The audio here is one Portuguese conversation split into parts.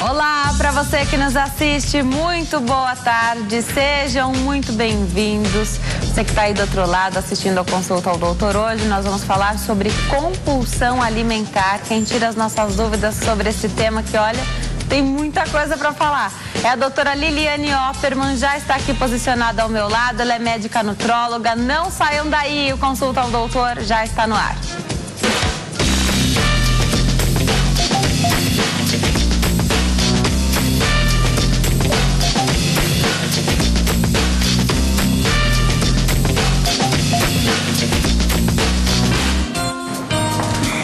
Olá, para você que nos assiste, muito boa tarde, sejam muito bem-vindos. Você que está aí do outro lado assistindo a Consulta ao Doutor, hoje nós vamos falar sobre compulsão alimentar. Quem tira as nossas dúvidas sobre esse tema que, olha, tem muita coisa para falar. É a doutora Liliane Opperman, já está aqui posicionada ao meu lado, ela é médica nutróloga. Não saiam daí, o Consulta ao Doutor já está no ar.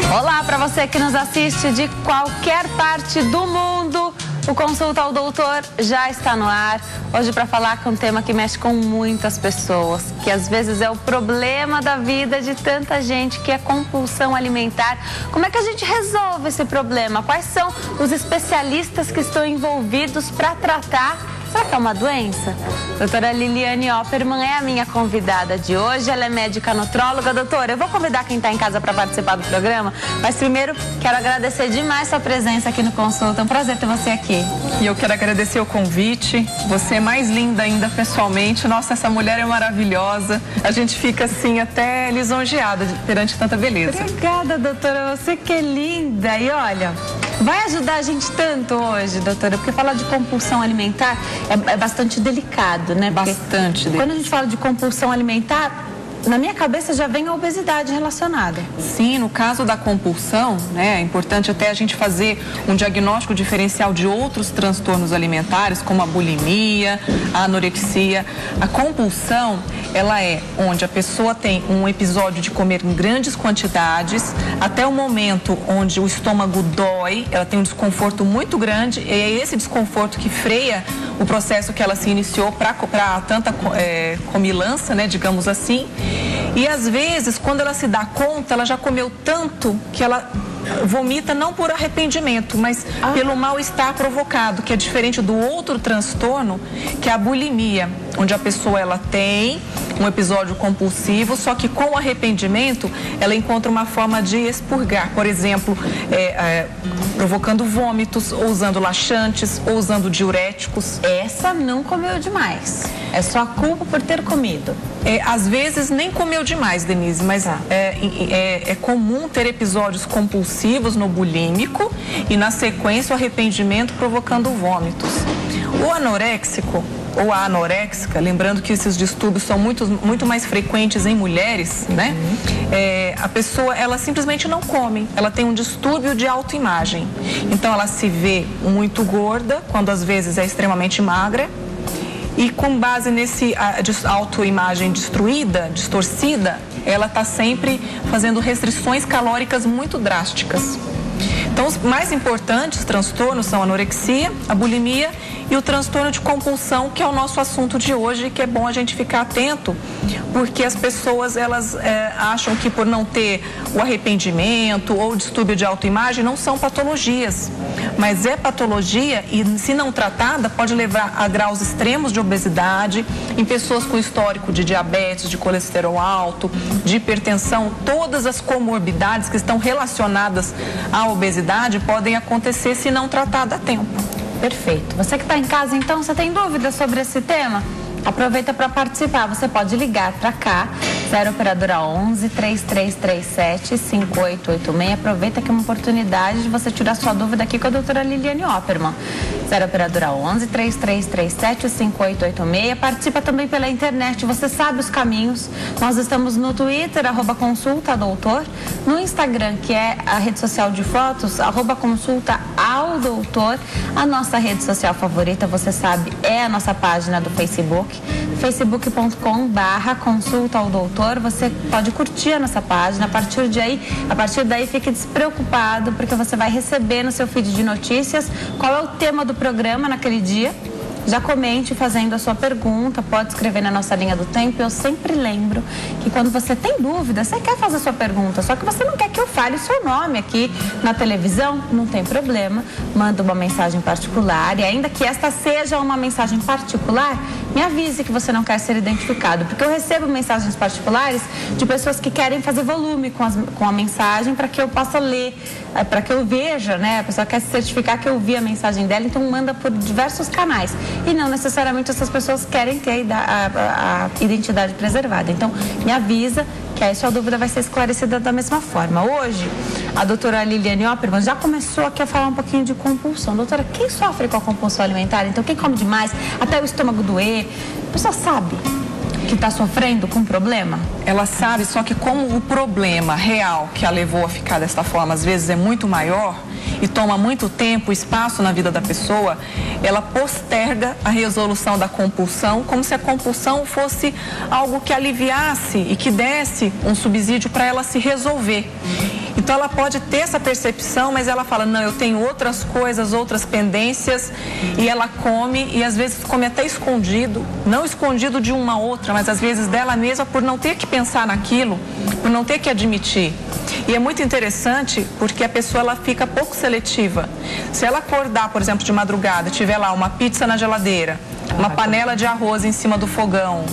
Olá, para você que nos assiste de qualquer parte do mundo, o Consulta ao Doutor já está no ar. Hoje para falar com um tema que mexe com muitas pessoas, que às vezes é o problema da vida de tanta gente, que é compulsão alimentar. Como é que a gente resolve esse problema? Quais são os especialistas que estão envolvidos para tratar? Será que é uma doença? Doutora Liliane Opperman é a minha convidada de hoje, ela é médica nutróloga. Doutora, eu vou convidar quem está em casa para participar do programa, mas primeiro quero agradecer demais sua presença aqui no Consulta. É um prazer ter você aqui. E eu quero agradecer o convite, você é mais linda ainda pessoalmente. Nossa, essa mulher é maravilhosa, a gente fica assim até lisonjeada perante tanta beleza. Obrigada, doutora, você que é linda. E olha, vai ajudar a gente tanto hoje, doutora, porque falar de compulsão alimentar é bastante delicado, né? Porque bastante delicado. Quando a gente fala de compulsão alimentar, na minha cabeça já vem a obesidade relacionada. Sim, no caso da compulsão, né, é importante até a gente fazer um diagnóstico diferencial de outros transtornos alimentares, como a bulimia, a anorexia. A compulsão, ela é onde a pessoa tem um episódio de comer em grandes quantidades, até o momento onde o estômago dói, ela tem um desconforto muito grande, e é esse desconforto que freia o processo que ela se iniciou para tanta comilança, né, digamos assim. E às vezes, quando ela se dá conta, ela já comeu tanto que ela vomita não por arrependimento, mas pelo mal-estar provocado, que é diferente do outro transtorno, que é a bulimia, onde a pessoa ela tem um episódio compulsivo, só que com o arrependimento ela encontra uma forma de expurgar, por exemplo, provocando vômitos, ou usando laxantes, ou usando diuréticos. Essa não comeu demais, é só a culpa por ter comido. Às vezes nem comeu demais, Denise, mas é comum ter episódios compulsivos no bulímico e na sequência o arrependimento provocando vômitos. O anoréxico ou a anoréxica, lembrando que esses distúrbios são muito mais frequentes em mulheres, né? A pessoa, ela simplesmente não come, ela tem um distúrbio de autoimagem. Então ela se vê muito gorda, quando às vezes é extremamente magra, e com base nesse autoimagem destruída, distorcida, ela está sempre fazendo restrições calóricas muito drásticas. Então, os mais importantes transtornos são a anorexia, a bulimia e o transtorno de compulsão, que é o nosso assunto de hoje, que é bom a gente ficar atento, porque as pessoas, elas acham que por não ter o arrependimento ou o distúrbio de autoimagem, não são patologias. Mas é patologia e, se não tratada, pode levar a graus extremos de obesidade, em pessoas com histórico de diabetes, de colesterol alto, de hipertensão. Todas as comorbidades que estão relacionadas à obesidade podem acontecer se não tratada a tempo. Perfeito. Você que está em casa, então, você tem dúvidas sobre esse tema? Aproveita para participar. Você pode ligar para cá, 0 operadora 11 3337 5886. Aproveita que é uma oportunidade de você tirar sua dúvida aqui com a doutora Liliane Opperman. 0 operadora 11 3337 5886. Participa também pela internet. Você sabe os caminhos. Nós estamos no Twitter, @consultadoutor, no Instagram, que é a rede social de fotos, @consultaaldoutor. A nossa rede social favorita, você sabe, é a nossa página do Facebook, facebook.com/consulta ao doutor. Você pode curtir a nossa página. A partir daí fique despreocupado, porque você vai receber no seu feed de notícias qual é o tema do programa naquele dia. já comente fazendo a sua pergunta, pode escrever na nossa linha do tempo. Eu sempre lembro que quando você tem dúvida, você quer fazer a sua pergunta, só que você não quer que eu fale o seu nome aqui na televisão, não tem problema, manda uma mensagem particular, e ainda que esta seja uma mensagem particular, me avise que você não quer ser identificado, porque eu recebo mensagens particulares de pessoas que querem fazer volume com a mensagem para que eu possa ler, para que eu veja, né? A pessoa quer se certificar que eu vi a mensagem dela, então manda por diversos canais. E não necessariamente essas pessoas querem ter a identidade preservada. Então, me avisa que aí sua dúvida vai ser esclarecida da mesma forma. Hoje, a doutora Liliane Opperman já começou aqui a falar um pouquinho de compulsão. Doutora, quem sofre com a compulsão alimentar? Então, quem come demais, até o estômago doer, a pessoa sabe que está sofrendo com um problema? Ela sabe, só que como o problema real que a levou a ficar desta forma, às vezes é muito maior e toma muito tempo, espaço na vida da pessoa, ela posterga a resolução da compulsão, como se a compulsão fosse algo que aliviasse e que desse um subsídio para ela se resolver. Então ela pode ter essa percepção, mas ela fala, não, eu tenho outras coisas, outras pendências, e ela come, e às vezes come até escondido, não escondido de uma outra, mas às vezes dela mesma, por não ter que pensar naquilo, por não ter que admitir. E é muito interessante porque a pessoa ela fica pouco seletiva. Se ela acordar, por exemplo, de madrugada, tiver lá uma pizza na geladeira, uma panela de arroz em cima do fogão,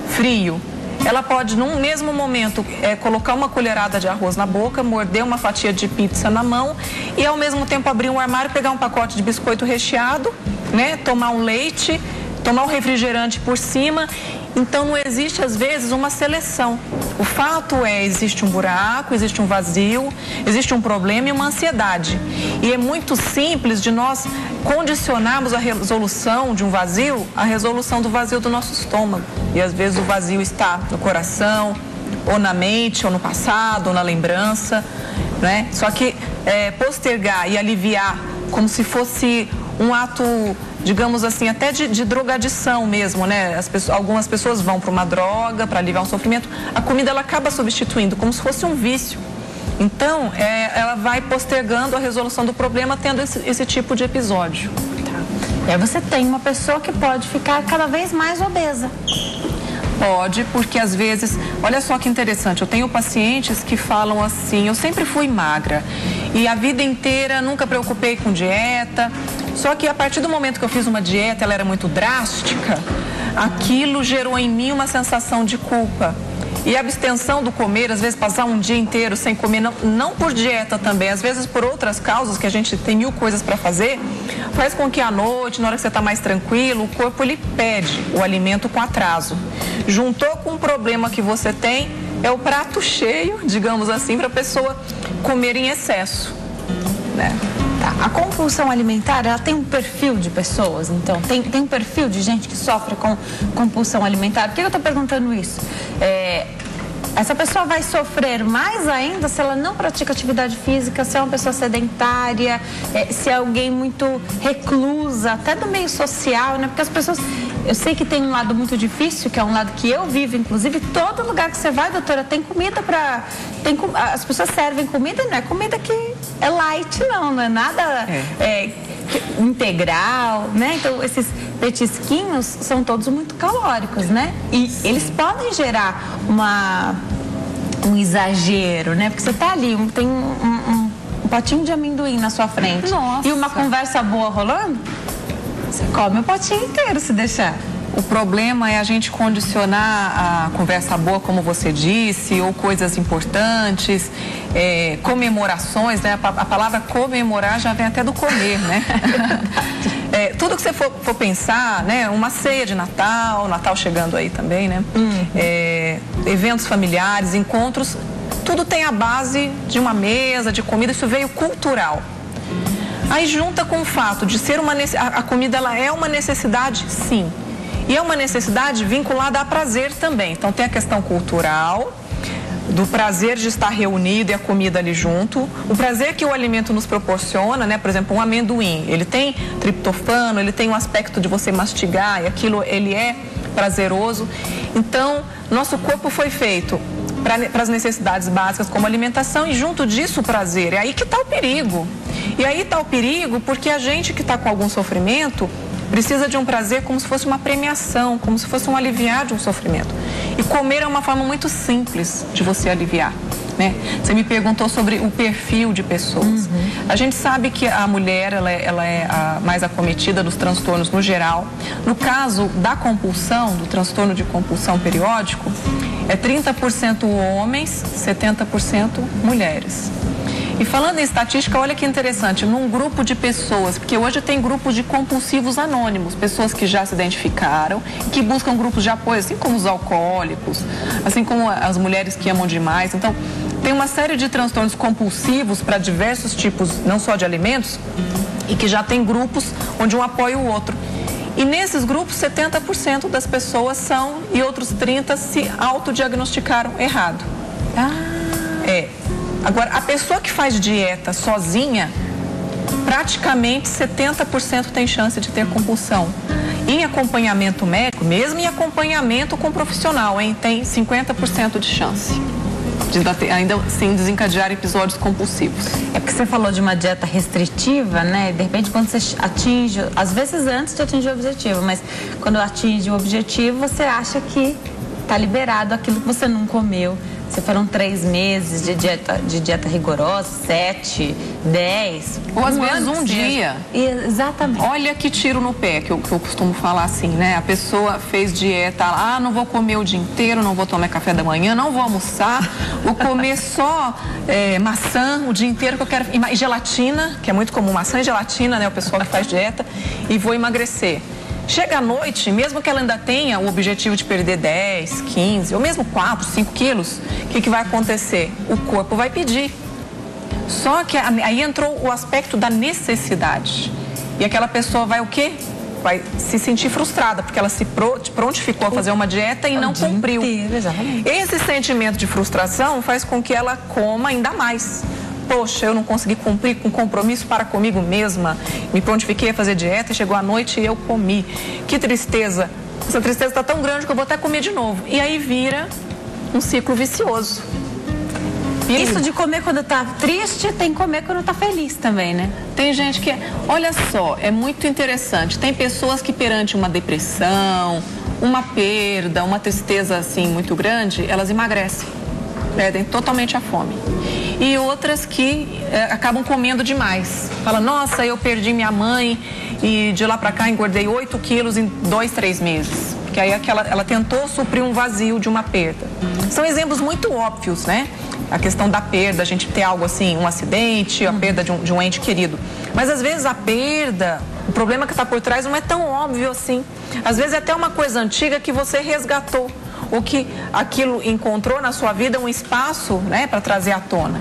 frio, ela pode, num mesmo momento, colocar uma colherada de arroz na boca, morder uma fatia de pizza na mão e, ao mesmo tempo, abrir um armário, pegar um pacote de biscoito recheado, né, tomar um leite, tomar um refrigerante por cima. Então, não existe, às vezes, uma seleção. O fato existe um buraco, existe um vazio, existe um problema e uma ansiedade. E é muito simples de nós condicionarmos a resolução de um vazio à resolução do vazio do nosso estômago. E, às vezes, o vazio está no coração, ou na mente, ou no passado, ou na lembrança, né? Só que postergar e aliviar como se fosse um ato, digamos assim, até de drogadição mesmo, né? Algumas pessoas vão para uma droga para aliviar um sofrimento. A comida ela acaba substituindo, como se fosse um vício. Então, ela vai postergando a resolução do problema, tendo esse tipo de episódio. E aí você tem uma pessoa que pode ficar cada vez mais obesa. Pode, porque às vezes, olha só que interessante, eu tenho pacientes que falam assim, eu sempre fui magra e a vida inteira nunca preocupei com dieta, só que a partir do momento que eu fiz uma dieta, ela era muito drástica, aquilo gerou em mim uma sensação de culpa. E a abstenção do comer, às vezes passar um dia inteiro sem comer, não por dieta também, às vezes por outras causas, que a gente tem mil coisas para fazer, faz com que à noite, na hora que você está mais tranquilo, o corpo ele pede o alimento com atraso. Juntou com um problema que você tem, é o prato cheio, digamos assim, para a pessoa comer em excesso, né? A compulsão alimentar, ela tem um perfil de pessoas, então, tem um perfil de gente que sofre com compulsão alimentar. Por que eu estou perguntando isso? Essa pessoa vai sofrer mais ainda se ela não pratica atividade física, se é uma pessoa sedentária, se é alguém muito reclusa, até do meio social, né? Porque as pessoas... Eu sei que tem um lado muito difícil, que é um lado que eu vivo, inclusive, todo lugar que você vai, doutora, tem comida para... As pessoas servem comida, não é comida que é light, não é nada integral, né? Então, esses petisquinhos são todos muito calóricos, né? E eles podem gerar um exagero, né? Porque você tá ali, tem um potinho de amendoim na sua frente. Nossa. E uma conversa boa rolando, você come o potinho inteiro se deixar. O problema é a gente condicionar a conversa boa, como você disse, ou coisas importantes, comemorações, né? A palavra comemorar já vem até do comer, né? Tudo que você for pensar, né? Uma ceia de Natal, Natal chegando aí também, né? Eventos familiares, encontros, tudo tem a base de uma mesa, de comida, isso veio cultural. Aí junta com o fato de ser a comida ela é uma necessidade, sim. E é uma necessidade vinculada a prazer também. Então tem a questão cultural, do prazer de estar reunido e a comida ali junto. O prazer que o alimento nos proporciona, né? Por exemplo, um amendoim, ele tem triptofano, ele tem um aspecto de você mastigar e aquilo ele é prazeroso. Então, nosso corpo foi feito para as necessidades básicas como alimentação e junto disso o prazer. É aí que está o perigo. E aí está o perigo porque a gente que está com algum sofrimento precisa de um prazer como se fosse uma premiação, como se fosse um aliviar de um sofrimento. E comer é uma forma muito simples de você aliviar, né? Você me perguntou sobre o perfil de pessoas. A gente sabe que a mulher, ela é a mais acometida dos transtornos no geral. No caso da compulsão, do transtorno de compulsão periódico, é 30% homens, 70% mulheres. E falando em estatística, olha que interessante, num grupo de pessoas, porque hoje tem grupos de compulsivos anônimos, pessoas que já se identificaram, que buscam grupos de apoio, assim como os alcoólicos, assim como as mulheres que amam demais. Então, tem uma série de transtornos compulsivos para diversos tipos, não só de alimentos, e que já tem grupos onde um apoia o outro. E nesses grupos, 70% das pessoas são, e outros 30% se autodiagnosticaram errado. Agora, a pessoa que faz dieta sozinha, praticamente 70% tem chance de ter compulsão. Em acompanhamento médico, mesmo em acompanhamento com profissional, hein, tem 50% de chance de ainda assim desencadear episódios compulsivos. É porque você falou de uma dieta restritiva, né? De repente, quando você atinge, às vezes antes de atingir o objetivo, mas quando atinge o objetivo, você acha que está liberado aquilo que você não comeu. Se foram 3 meses de dieta rigorosa, 7, 10. Ou às vezes um dia. Exatamente. Olha que tiro no pé, que eu costumo falar assim, né? A pessoa fez dieta, não vou comer o dia inteiro, não vou tomar café da manhã, não vou almoçar, vou comer só maçã o dia inteiro que eu quero. E gelatina, que é muito comum, maçã e gelatina, né? O pessoal que faz dieta, e vou emagrecer. Chega à noite, mesmo que ela ainda tenha o objetivo de perder 10, 15 ou mesmo 4, 5 quilos, o que vai acontecer? O corpo vai pedir. Só que aí entrou o aspecto da necessidade. E aquela pessoa vai o quê? Vai se sentir frustrada, porque ela se prontificou a fazer uma dieta e não cumpriu. Exatamente. Esse sentimento de frustração faz com que ela coma ainda mais. Poxa, eu não consegui cumprir com compromisso para comigo mesma, me prontifiquei a fazer dieta e chegou a noite e eu comi. Que tristeza. Essa tristeza está tão grande que eu vou até comer de novo. E aí vira um ciclo vicioso. Isso de comer quando tá triste, tem que comer quando tá feliz também, né? Tem gente que, olha só, é muito interessante. Tem pessoas que perante uma depressão, uma perda, uma tristeza assim muito grande, elas emagrecem, perdem totalmente a fome. E outras que acabam comendo demais. Fala, nossa, eu perdi minha mãe e de lá pra cá engordei 8 quilos em 2, 3 meses. Porque aí ela tentou suprir um vazio de uma perda. São exemplos muito óbvios, né? A questão da perda, a gente ter algo assim, um acidente, a perda de um ente querido. Mas às vezes a perda, o problema que está por trás não é tão óbvio assim. Às vezes é até uma coisa antiga que você resgatou. Ou que aquilo encontrou na sua vida um espaço, né, para trazer à tona.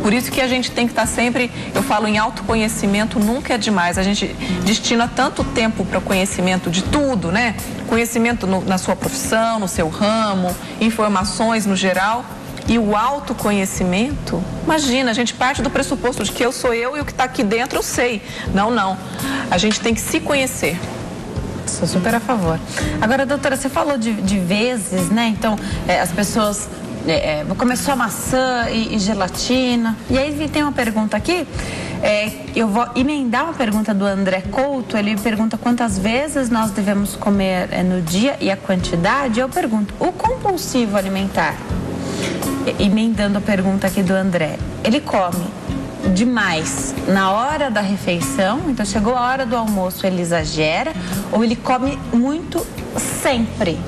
Por isso que a gente tem que estar sempre, eu falo em autoconhecimento, nunca é demais. A gente destina tanto tempo para o conhecimento de tudo, né? Conhecimento na sua profissão, no seu ramo, informações no geral. E o autoconhecimento, imagina, a gente parte do pressuposto de que eu sou eu e o que está aqui dentro eu sei. Não, não. A gente tem que se conhecer. Sou super a favor. Agora, doutora, você falou de vezes, né? Então, as pessoas vão comer só maçã e gelatina. E aí tem uma pergunta aqui, eu vou emendar uma pergunta do André Couto. Ele pergunta quantas vezes nós devemos comer no dia e a quantidade. Eu pergunto, o compulsivo alimentar, emendando a pergunta aqui do André, ele come demais na hora da refeição, então chegou a hora do almoço, ele exagera, ou ele come muito sempre?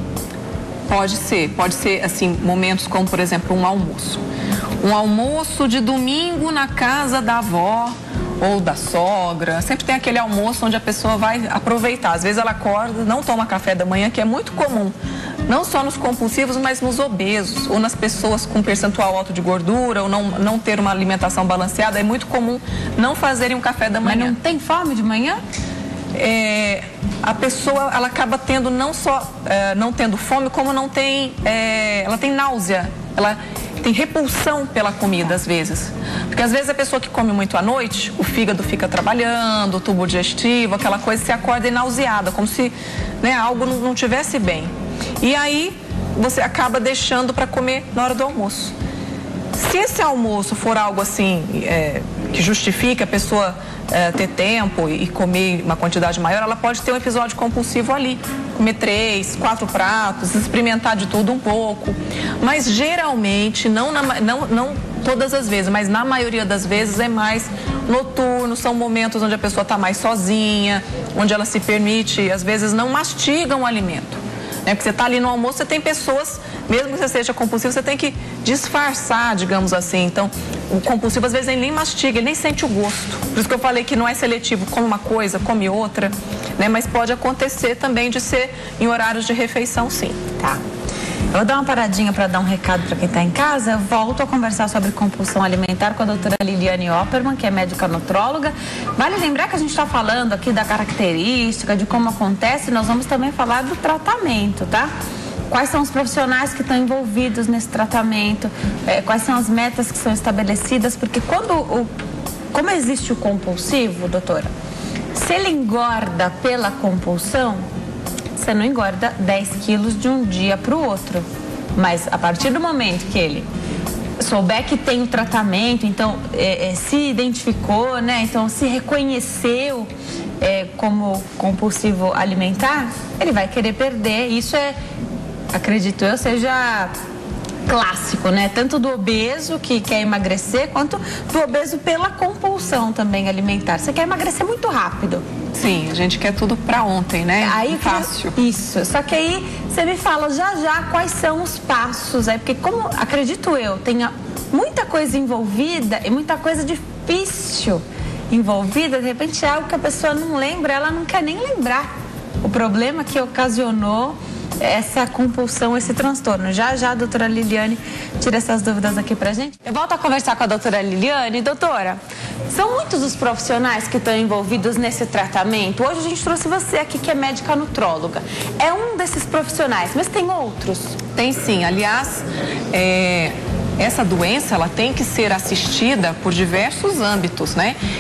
Pode ser assim, momentos como, por exemplo, um almoço. Um almoço de domingo na casa da avó ou da sogra. Sempre tem aquele almoço onde a pessoa vai aproveitar. Às vezes ela acorda, não toma café da manhã, que é muito comum. Não só nos compulsivos, mas nos obesos ou nas pessoas com percentual alto de gordura ou não ter uma alimentação balanceada. É muito comum não fazerem um café da manhã. Mas não tem fome de manhã? A pessoa, ela acaba tendo não só não tendo fome, como ela tem náusea, ela tem repulsão pela comida às vezes. Porque às vezes a pessoa que come muito à noite, o fígado fica trabalhando, o tubo digestivo, aquela coisa, se acorda nauseada, como se, né, algo não tivesse bem. E aí você acaba deixando para comer na hora do almoço. Se esse almoço for algo assim, que justifique a pessoa ter tempo e comer uma quantidade maior, ela pode ter um episódio compulsivo ali. Comer 3, 4 pratos, experimentar de tudo um pouco. Mas geralmente, não todas as vezes, mas na maioria das vezes é mais noturno, são momentos onde a pessoa está mais sozinha, onde ela se permite, às vezes não mastiga um alimento. Porque você está ali no almoço, você tem pessoas, mesmo que você seja compulsivo, você tem que disfarçar, digamos assim. Então, o compulsivo às vezes ele nem mastiga, ele nem sente o gosto. Por isso que eu falei que não é seletivo, come uma coisa, come outra, mas pode acontecer também de ser em horários de refeição, sim. Tá. Eu vou dar uma paradinha para dar um recado para quem está em casa. Eu volto a conversar sobre compulsão alimentar com a doutora Liliane Opperman, que é médica nutróloga. Vale lembrar que a gente está falando aqui da característica, de como acontece. Nós vamos também falar do tratamento, tá? Quais são os profissionais que estão envolvidos nesse tratamento, quais são as metas que são estabelecidas, porque como existe o compulsivo, doutora, se ele engorda pela compulsão, você não engorda 10 quilos de um dia para o outro. Mas a partir do momento que ele souber que tem o tratamento, então se identificou, então se reconheceu como compulsivo alimentar, ele vai querer perder. Isso acredito eu, seja clássico, tanto do obeso que quer emagrecer, quanto do obeso pela compulsão também alimentar. Você quer emagrecer muito rápido. Sim, a gente quer tudo pra ontem, Aí, fácil. Isso, só que aí você me fala já quais são os passos aí, porque como, acredito eu, tenha muita coisa envolvida e muita coisa difícil envolvida, de repente é algo que a pessoa não lembra, ela não quer nem lembrar o problema que ocasionou essa compulsão, esse transtorno. Já a doutora Liliane tira essas dúvidas aqui pra gente. Eu volto a conversar com a doutora Liliane. Doutora, são muitos os profissionais que estão envolvidos nesse tratamento? Hoje a gente trouxe você aqui, que é médica nutróloga. É um desses profissionais, mas tem outros? Tem sim. Aliás, essa doença, ela tem que ser assistida por diversos âmbitos,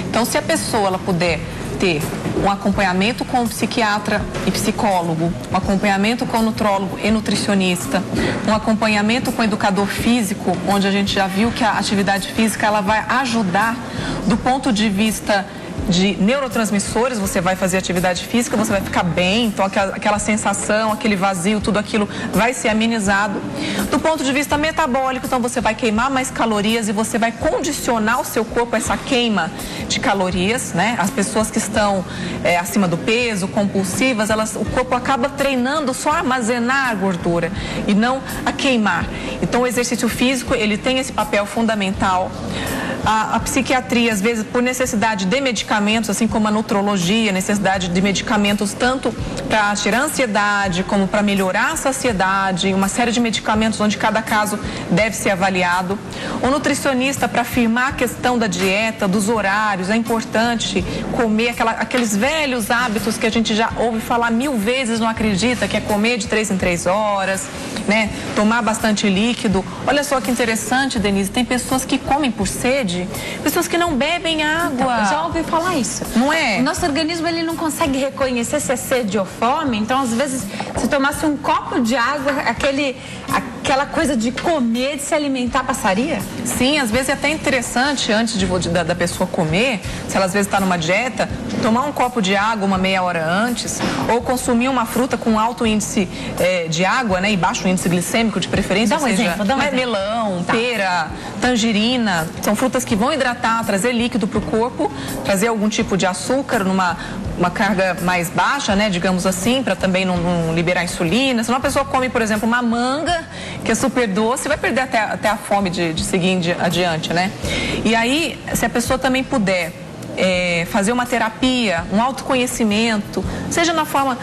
Então, se a pessoa, ela puder ter um acompanhamento com o psiquiatra e psicólogo, um acompanhamento com o nutrólogo e nutricionista, um acompanhamento com o educador físico, onde a gente já viu que a atividade física ela vai ajudar do ponto de vista de neurotransmissores. Você vai fazer atividade física, você vai ficar bem, então aquela sensação, aquele vazio, tudo aquilo vai ser amenizado. Do ponto de vista metabólico, então você vai queimar mais calorias e você vai condicionar o seu corpo a essa queima de calorias, As pessoas que estão acima do peso, compulsivas, o corpo acaba treinando só a armazenar a gordura e não a queimar. Então o exercício físico, ele tem esse papel fundamental. A psiquiatria, às vezes, por necessidade de medicamentos, assim como a nutrologia, necessidade de medicamentos tanto para tirar a ansiedade, como para melhorar a saciedade, uma série de medicamentos onde cada caso deve ser avaliado. O nutricionista, para afirmar a questão da dieta, dos horários, é importante comer aqueles velhos hábitos que a gente já ouve falar 1000 vezes, não acredita, que é comer de 3 em 3 horas, tomar bastante líquido. Olha só que interessante, Denise, tem pessoas que comem por sede, pessoas que não bebem água. Então, eu já ouvi falar isso. Não é? O nosso organismo, ele não consegue reconhecer se é sede ou fome, então às vezes se tomasse um copo de água, aquela coisa de comer, de se alimentar, passaria? Sim, às vezes é até interessante, antes da pessoa comer, se ela às vezes está numa dieta, tomar um copo de água uma meia hora antes, ou consumir uma fruta com alto índice de água, e baixo índice glicêmico, de preferência. Dá um exemplo. Melão, pera, tangerina, são frutas que vão hidratar, trazer líquido para o corpo, trazer algum tipo de açúcar numa carga mais baixa, digamos assim, para também não liberar insulina. Se uma pessoa come, por exemplo, uma manga, que é super doce, vai perder até a fome de seguir adiante, E aí, se a pessoa também puder fazer uma terapia, um autoconhecimento, seja na forma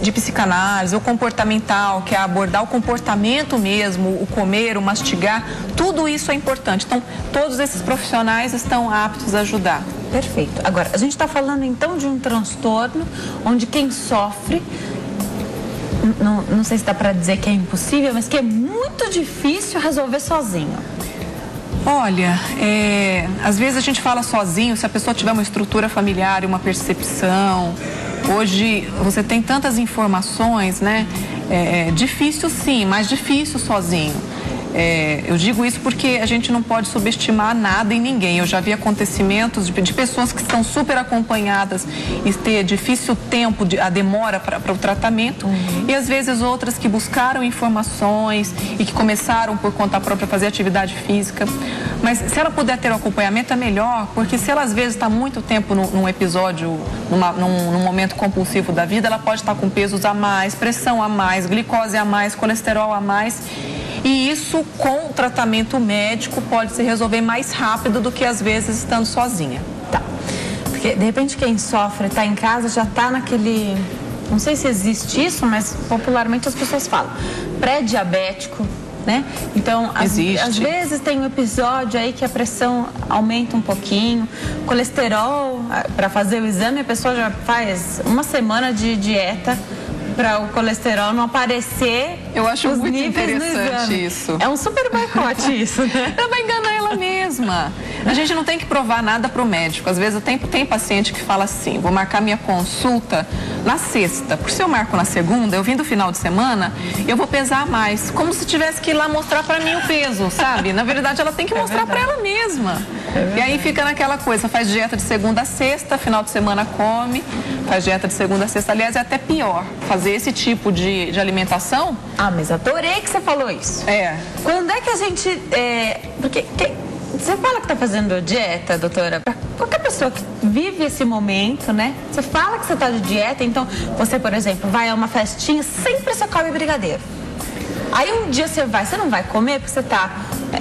de psicanálise ou comportamental, que é abordar o comportamento mesmo, o comer, o mastigar, tudo isso é importante. Então, todos esses profissionais estão aptos a ajudar. Perfeito. Agora, a gente está falando então de um transtorno onde quem sofre, não sei se dá para dizer que é impossível, mas que é muito difícil resolver sozinho. Olha, às vezes a gente fala sozinho, se a pessoa tiver uma estrutura familiar e uma percepção. Hoje você tem tantas informações, difícil sim, mas difícil sozinho. Eu digo isso porque a gente não pode subestimar nada em ninguém. Eu já vi acontecimentos de pessoas que estão super acompanhadas e ter difícil tempo, a demora para o tratamento, e às vezes outras que buscaram informações e que começaram por conta própria a fazer atividade física. Mas se ela puder ter o acompanhamento é melhor, porque se ela às vezes está muito tempo num episódio, num momento compulsivo da vida, ela pode estar com pesos a mais, pressão a mais, glicose a mais, colesterol a mais. E isso, com o tratamento médico, pode se resolver mais rápido do que, às vezes, estando sozinha. Tá. Porque, de repente, quem sofre, está em casa, já está naquele... Não sei se existe isso, mas popularmente as pessoas falam. Pré-diabético, né? Então, às vezes tem um episódio aí que a pressão aumenta um pouquinho. Colesterol, para fazer o exame, a pessoa já faz uma semana de dieta para o colesterol não aparecer. Eu acho os muito níveis interessante isso. É um super boicote isso, né? Ela vai enganar ela mesma. A gente não tem que provar nada para o médico. Às vezes tem paciente que fala assim, vou marcar minha consulta na sexta. Por se eu marco na segunda, eu vim do final de semana, eu vou pesar mais. Como se tivesse que ir lá mostrar para mim o peso, sabe? Na verdade, ela tem que mostrar para ela mesma. E aí fica naquela coisa, faz dieta de segunda a sexta, final de semana come, faz dieta de segunda a sexta. Aliás, é até pior fazer esse tipo de alimentação. Ah, mas adorei que você falou isso. Quando é que a gente... Porque você fala que está fazendo dieta, doutora, para qualquer pessoa que vive esse momento, né? Você fala que você está de dieta, então você, por exemplo, vai a uma festinha, sempre você come brigadeiro. Aí um dia você não vai comer porque você está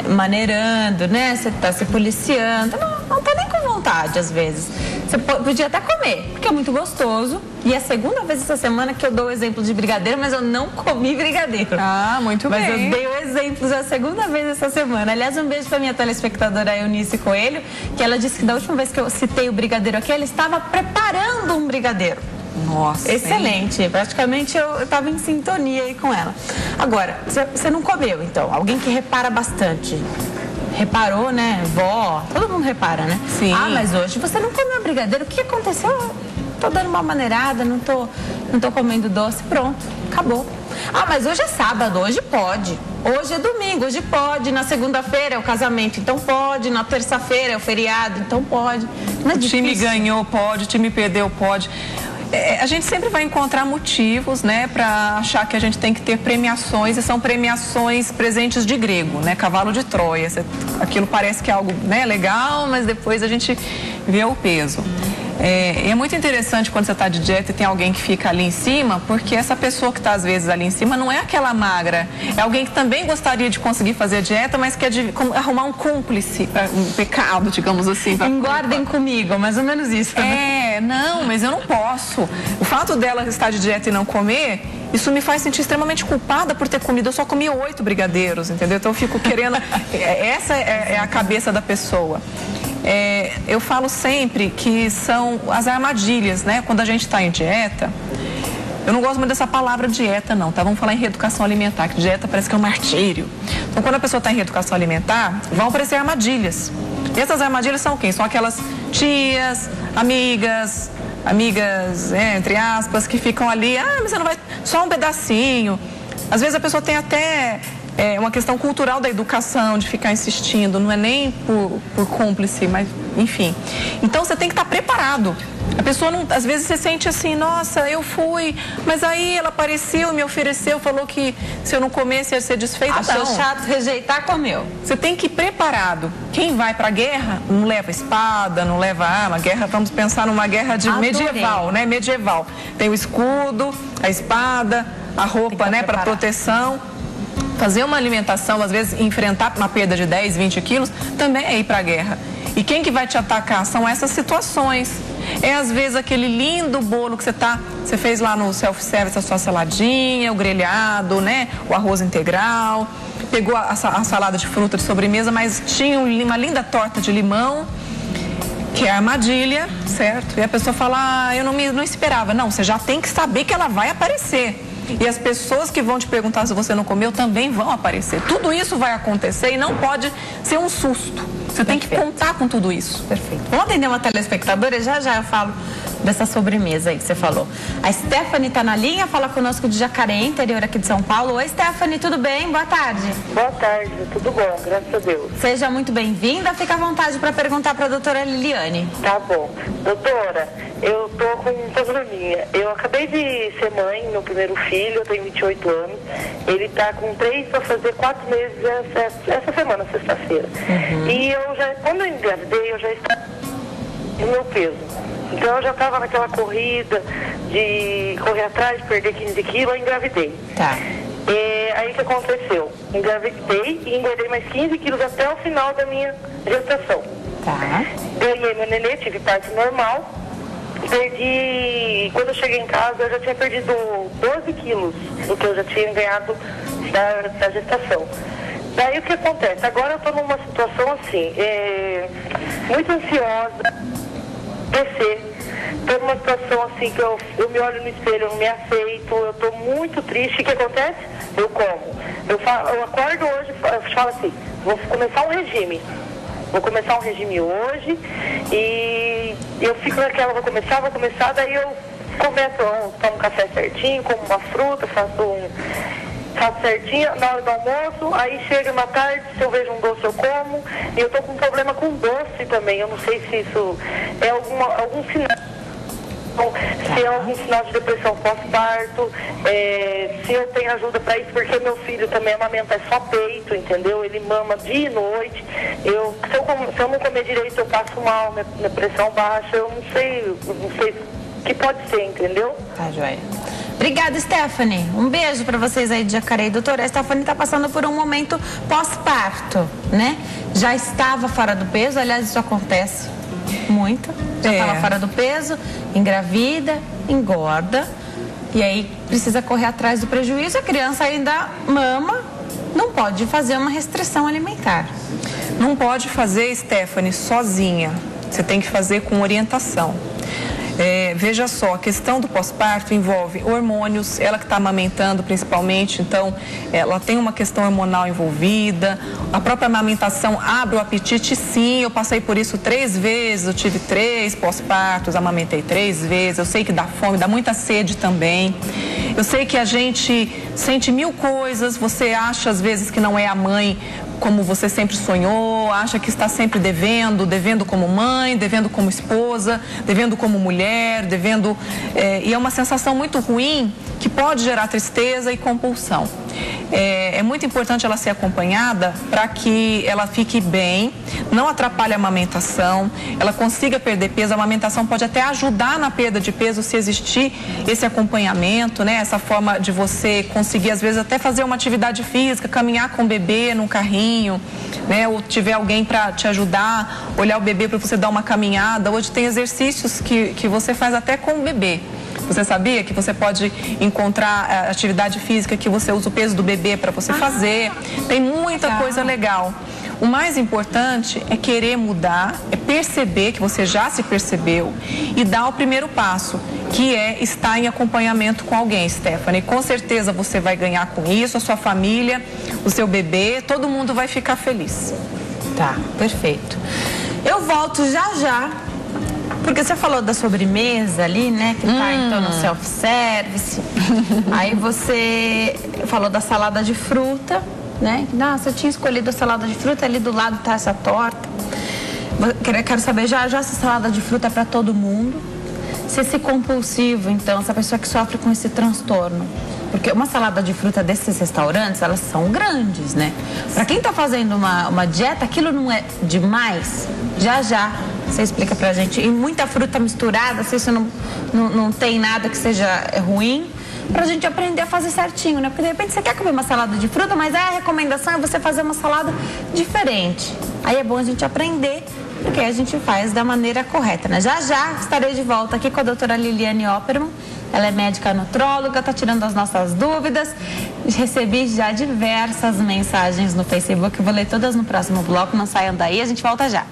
maneirando, né? Você está se policiando, não tá nem com vontade às vezes. Você podia até comer, porque é muito gostoso. E é a segunda vez essa semana que eu dou o exemplo de brigadeiro, mas eu não comi brigadeiro. Ah, muito bem. Mas eu dei o exemplo já a segunda vez essa semana. Aliás, um beijo para minha telespectadora Eunice Coelho, que ela disse que da última vez que eu citei o brigadeiro aqui, ela estava preparando um brigadeiro. Nossa, excelente, hein? Praticamente eu estava em sintonia aí com ela. Agora, você não comeu, então? Alguém que repara bastante. Reparou, né? Vó, todo mundo repara, né? Sim. Ah, mas hoje você não comeu brigadeiro. O que aconteceu? Tô dando uma maneirada, não tô comendo doce. Pronto, acabou. Ah, mas hoje é sábado, hoje pode. Hoje é domingo, hoje pode. Na segunda-feira é o casamento, então pode. Na terça-feira é o feriado, então pode. Não é o difícil. Time ganhou, pode. O time perdeu, pode. A gente sempre vai encontrar motivos, né, para achar que a gente tem que ter premiações, e são premiações presentes de grego, né, cavalo de Troia. Aquilo parece que é algo, né, legal, mas depois a gente vê o peso. É muito interessante quando você está de dieta e tem alguém que fica ali em cima, porque essa pessoa que está às vezes ali em cima não é aquela magra, é alguém que também gostaria de conseguir fazer a dieta, mas quer arrumar um cúmplice, um pecado, digamos assim. Engordem comigo, mais ou menos isso. Não, mas eu não posso. O fato dela estar de dieta e não comer, isso me faz sentir extremamente culpada por ter comido. Eu só comi 8 brigadeiros, entendeu? Então eu fico querendo... Essa é a cabeça da pessoa. Eu falo sempre que são as armadilhas, né? Quando a gente está em dieta, eu não gosto muito dessa palavra dieta, não, tá? Vamos falar em reeducação alimentar, que dieta parece que é um martírio. Então, quando a pessoa está em reeducação alimentar, vão aparecer armadilhas. E essas armadilhas são quem? São aquelas tias, amigas, entre aspas, que ficam ali, mas você não vai, só um pedacinho. Às vezes a pessoa tem até... uma questão cultural da educação, de ficar insistindo, não é nem por cúmplice, mas enfim. Então você tem que estar preparado. A pessoa, não, às vezes, se sente assim, nossa, eu fui, mas aí ela apareceu, me ofereceu, falou que se eu não comesse ia ser desfeita. Achou chato, rejeitar, comeu. Você tem que ir preparado. Quem vai para a guerra não leva espada, não leva arma. Guerra, vamos pensar numa guerra medieval, né? Medieval. Tem o escudo, a espada, a roupa, né, para proteção. Fazer uma alimentação, às vezes, enfrentar uma perda de 10, 20 quilos, também é ir para a guerra. E quem que vai te atacar são essas situações. Às vezes, aquele lindo bolo que você fez lá no self-service, a sua saladinha, o grelhado, né? O arroz integral. Pegou a salada de fruta de sobremesa, mas tinha uma linda torta de limão, que é armadilha, certo? E a pessoa fala, eu não esperava. Não, você já tem que saber que ela vai aparecer. E as pessoas que vão te perguntar se você não comeu também vão aparecer. Tudo isso vai acontecer e não pode ser um susto. Você tem que contar com tudo isso. Perfeito. Vamos atender uma telespectadora? Já eu falo dessa sobremesa aí que você falou. A Stephanie tá na linha, fala conosco de Jacareí, interior aqui de São Paulo. Oi, Stephanie, tudo bem? Boa tarde. Boa tarde, tudo bom, graças a Deus. Seja muito bem-vinda, fica à vontade para perguntar para a doutora Liliane. Tá bom. Doutora, eu tô com um probleminha. Eu acabei de ser mãe, meu primeiro filho, eu tenho 28 anos. Ele tá com 3 para fazer 4 meses essa semana, sexta-feira. E eu já, quando eu engravidei, eu já estava no meu peso. Então eu já estava naquela corrida de correr atrás, de perder 15 quilos, eu engravidei. Tá. Aí o que aconteceu? Engravidei e engordei mais 15 quilos até o final da minha gestação. Tá. Ganhei meu nenê, tive parto normal. Quando eu cheguei em casa, eu já tinha perdido 12 quilos do que eu já tinha ganhado da gestação. Daí o que acontece? Agora eu estou numa situação assim, muito ansiosa, estou numa situação assim que eu me olho no espelho, eu não me aceito, eu estou muito triste. O que acontece? Eu como. Eu acordo hoje, eu falo assim, vou começar um regime. Vou começar um regime hoje e eu fico naquela, vou começar, daí eu tomo café certinho, como uma fruta, faço certinho na hora do almoço, aí chega na tarde, se eu vejo um doce eu como, e eu tô com um problema com doce também, eu não sei se isso é algum sinal. Se é algum sinal de depressão pós-parto, se eu tenho ajuda para isso, porque meu filho também amamenta é só peito, entendeu? Ele mama dia e noite. Se eu não comer direito, eu passo mal, minha pressão baixa, eu não sei o que pode ser, entendeu? Tá, joia. Obrigada, Stephanie. Um beijo para vocês aí de Jacareí. Doutora, a Stephanie está passando por um momento pós-parto, né? Já estava fora do peso, aliás, isso acontece muito. Já estava fora do peso, engravida, engorda, e aí precisa correr atrás do prejuízo. A criança ainda mama, não pode fazer uma restrição alimentar. Não pode fazer, Stephanie, sozinha. Você tem que fazer com orientação. Veja só, a questão do pós-parto envolve hormônios, ela que está amamentando principalmente, então ela tem uma questão hormonal envolvida, a própria amamentação abre o apetite, sim, eu passei por isso 3 vezes, eu tive 3 pós-partos, amamentei 3 vezes, eu sei que dá fome, dá muita sede também, eu sei que a gente sente 1000 coisas, você acha às vezes que não é a mãe como você sempre sonhou, acha que está sempre devendo como mãe, devendo como esposa, devendo como mulher, e é uma sensação muito ruim que pode gerar tristeza e compulsão. É muito importante ela ser acompanhada para que ela fique bem, não atrapalhe a amamentação, ela consiga perder peso. A amamentação pode até ajudar na perda de peso se existir esse acompanhamento, né? Essa forma de você conseguir, às vezes, até fazer uma atividade física, caminhar com o bebê num carrinho, né? Ou tiver alguém para te ajudar, olhar o bebê para você dar uma caminhada. Hoje tem exercícios que você faz até com o bebê. Você sabia que você pode encontrar atividade física que você usa o peso do bebê para você fazer? Tem muita coisa legal. O mais importante é querer mudar, é perceber que você já se percebeu e dar o primeiro passo, que é estar em acompanhamento com alguém, Stephanie. Com certeza você vai ganhar com isso, a sua família, o seu bebê, todo mundo vai ficar feliz. Tá, perfeito. Eu volto já. Porque você falou da sobremesa ali, né? Que tá então no self-service. Aí você falou da salada de fruta, né? Nossa, eu tinha escolhido a salada de fruta, ali do lado tá essa torta. Quero saber já se salada de fruta é para todo mundo. Se esse compulsivo, então, essa pessoa que sofre com esse transtorno. Porque uma salada de fruta desses restaurantes, elas são grandes, né? Para quem tá fazendo uma dieta, aquilo não é demais? Já você explica pra gente. E muita fruta misturada, se isso não tem nada que seja ruim, pra gente aprender a fazer certinho, né? Porque de repente você quer comer uma salada de fruta, mas a recomendação é você fazer uma salada diferente. Aí é bom a gente aprender, porque a gente faz da maneira correta, né? Já estarei de volta aqui com a doutora Liliane Opperman. Ela é médica nutróloga, está tirando as nossas dúvidas. Recebi já diversas mensagens no Facebook, eu vou ler todas no próximo bloco, não saiam daí, a gente volta já.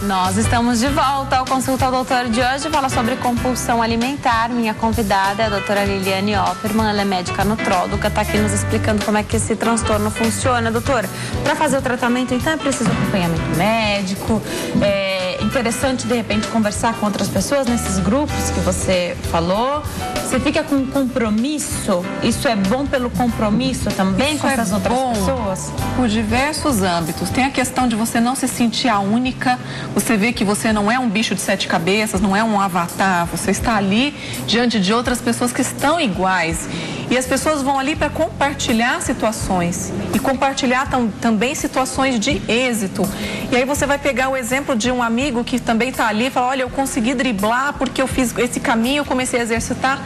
Nós estamos de volta ao Consulta ao Doutor de hoje, fala sobre compulsão alimentar. Minha convidada é a doutora Liliane Opperman, ela é médica nutróloga, está aqui nos explicando como é que esse transtorno funciona. Doutora, para fazer o tratamento, então, é preciso acompanhamento médico, interessante, de repente, conversar com outras pessoas nesses grupos que você falou? Você fica com compromisso? Isso é bom pelo compromisso também com essas outras pessoas? Por diversos âmbitos. Tem a questão de você não se sentir a única. Você vê que você não é um bicho de 7 cabeças, não é um avatar. Você está ali diante de outras pessoas que estão iguais. E as pessoas vão ali para compartilhar situações e compartilhar também situações de êxito. E aí você vai pegar o exemplo de um amigo que também está ali e fala, olha, eu consegui driblar porque eu fiz esse caminho, eu comecei a exercitar.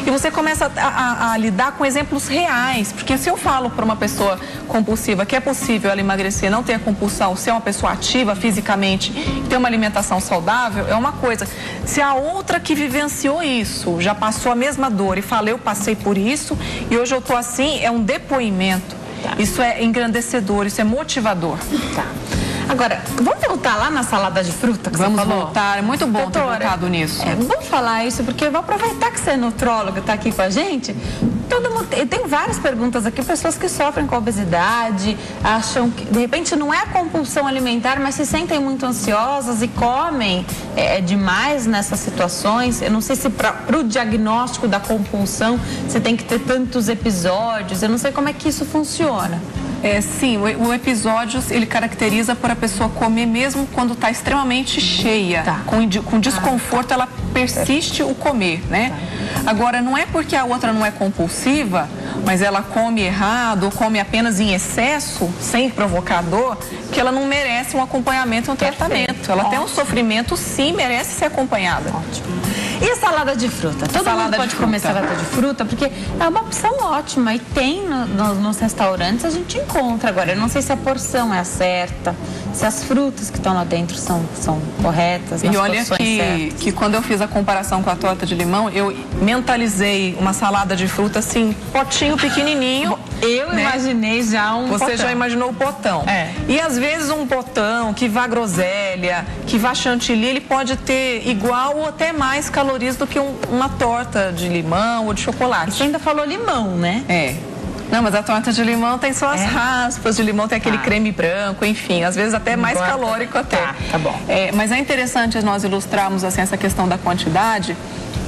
E você começa a lidar com exemplos reais. Porque se eu falo para uma pessoa compulsiva que é possível ela emagrecer, não ter a compulsão, ser uma pessoa ativa fisicamente, ter uma alimentação saudável, é uma coisa. Se a outra que vivenciou isso, já passou a mesma dor e fala, eu passei por isso e hoje eu estou assim, é um depoimento. Tá. Isso é engrandecedor, isso é motivador. Tá. Agora, vamos voltar lá na salada de fruta que você falou? Vamos voltar, é muito bom ter voltado nisso. Vamos falar isso, porque eu vou aproveitar que você é nutróloga, está aqui com a gente. Todo mundo, eu tenho várias perguntas aqui, pessoas que sofrem com obesidade, acham que, de repente, não é a compulsão alimentar, mas se sentem muito ansiosas e comem demais nessas situações. Eu não sei se para o diagnóstico da compulsão você tem que ter tantos episódios, eu não sei como é que isso funciona. Sim, o episódio, ele caracteriza por a pessoa comer mesmo quando está extremamente cheia. Tá. Com desconforto, ela persiste o comer, né? Tá. Agora, não é porque a outra não é compulsiva, mas ela come errado ou come apenas em excesso, sem provocar dor, que ela não merece um acompanhamento, um tratamento. Ela tem um sofrimento, sim, merece ser acompanhada. Ótimo. E a salada de fruta? Todo mundo pode comer salada de fruta, porque é uma opção ótima e tem nos restaurantes, a gente encontra. Agora, eu não sei se a porção é a certa, se as frutas que estão lá dentro são corretas, nas porções certas. E olha que quando eu fiz a comparação com a torta de limão, eu mentalizei uma salada de fruta assim, potinho pequenininho. Eu imaginei já um potão. Você já imaginou o potão. E às vezes um potão que vá groselha, que vá chantilly, ele pode ter igual ou até mais calorias do que uma torta de limão ou de chocolate. Você ainda falou limão, né? Não, mas a torta de limão tem só as raspas de limão, tem aquele creme branco, enfim, às vezes até mais calórico até. Tá bom. Mas é interessante nós ilustrarmos assim, essa questão da quantidade,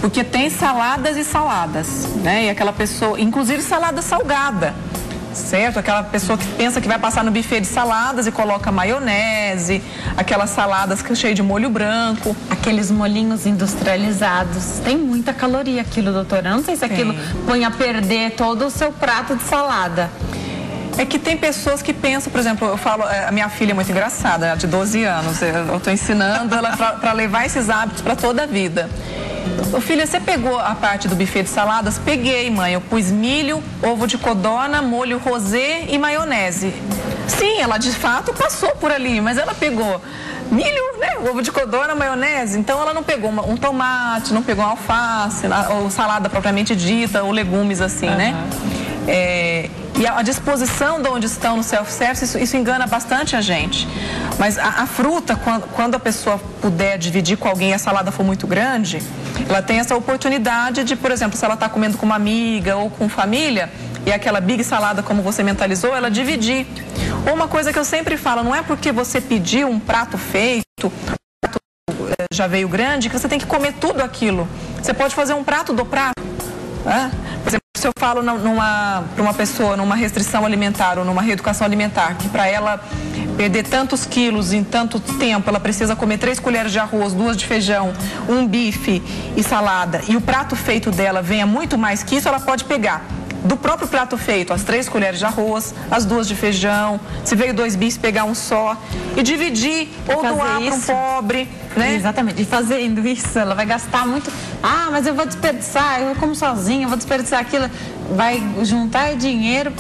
porque tem saladas e saladas, né? E aquela pessoa, inclusive salada salgada, certo? Aquela pessoa que pensa que vai passar no buffet de saladas e coloca maionese, aquelas saladas cheias de molho branco. Aqueles molhinhos industrializados. Tem muita caloria aquilo, doutora. Eu não sei se aquilo põe a perder todo o seu prato de salada. É que tem pessoas que pensam, por exemplo, eu falo, a minha filha é muito engraçada, de 12 anos, eu estou ensinando ela para levar esses hábitos para toda a vida. Ô, filha, você pegou a parte do buffet de saladas? Peguei, mãe. Eu pus milho, ovo de codorna, molho rosé e maionese. Sim, ela de fato passou por ali, mas ela pegou milho, né? Ovo de codorna, maionese. Então ela não pegou um tomate, não pegou uma alface, ou salada propriamente dita, ou legumes assim, né? E a disposição de onde estão no self-service, isso engana bastante a gente. Mas a fruta, quando a pessoa puder dividir com alguém e a salada for muito grande, ela tem essa oportunidade de, por exemplo, se ela está comendo com uma amiga ou com família, e aquela big salada, como você mentalizou, ela dividir. Ou uma coisa que eu sempre falo, não é porque você pediu um prato feito, já veio grande, que você tem que comer tudo aquilo. Você pode fazer um prato do prato. Por exemplo, se eu falo para uma pessoa numa restrição alimentar ou numa reeducação alimentar, que para ela perder tantos quilos em tanto tempo, ela precisa comer 3 colheres de arroz, 2 de feijão, um bife e salada, e o prato feito dela venha muito mais que isso, ela pode pegar do próprio prato feito as 3 colheres de arroz, as 2 de feijão, se veio 2 bifes, pegar um só e dividir ou doar para um pobre, né? Exatamente. E fazendo isso, ela vai gastar muito. Mas eu vou desperdiçar, eu como sozinha, eu vou desperdiçar aquilo. Vai juntar dinheiro,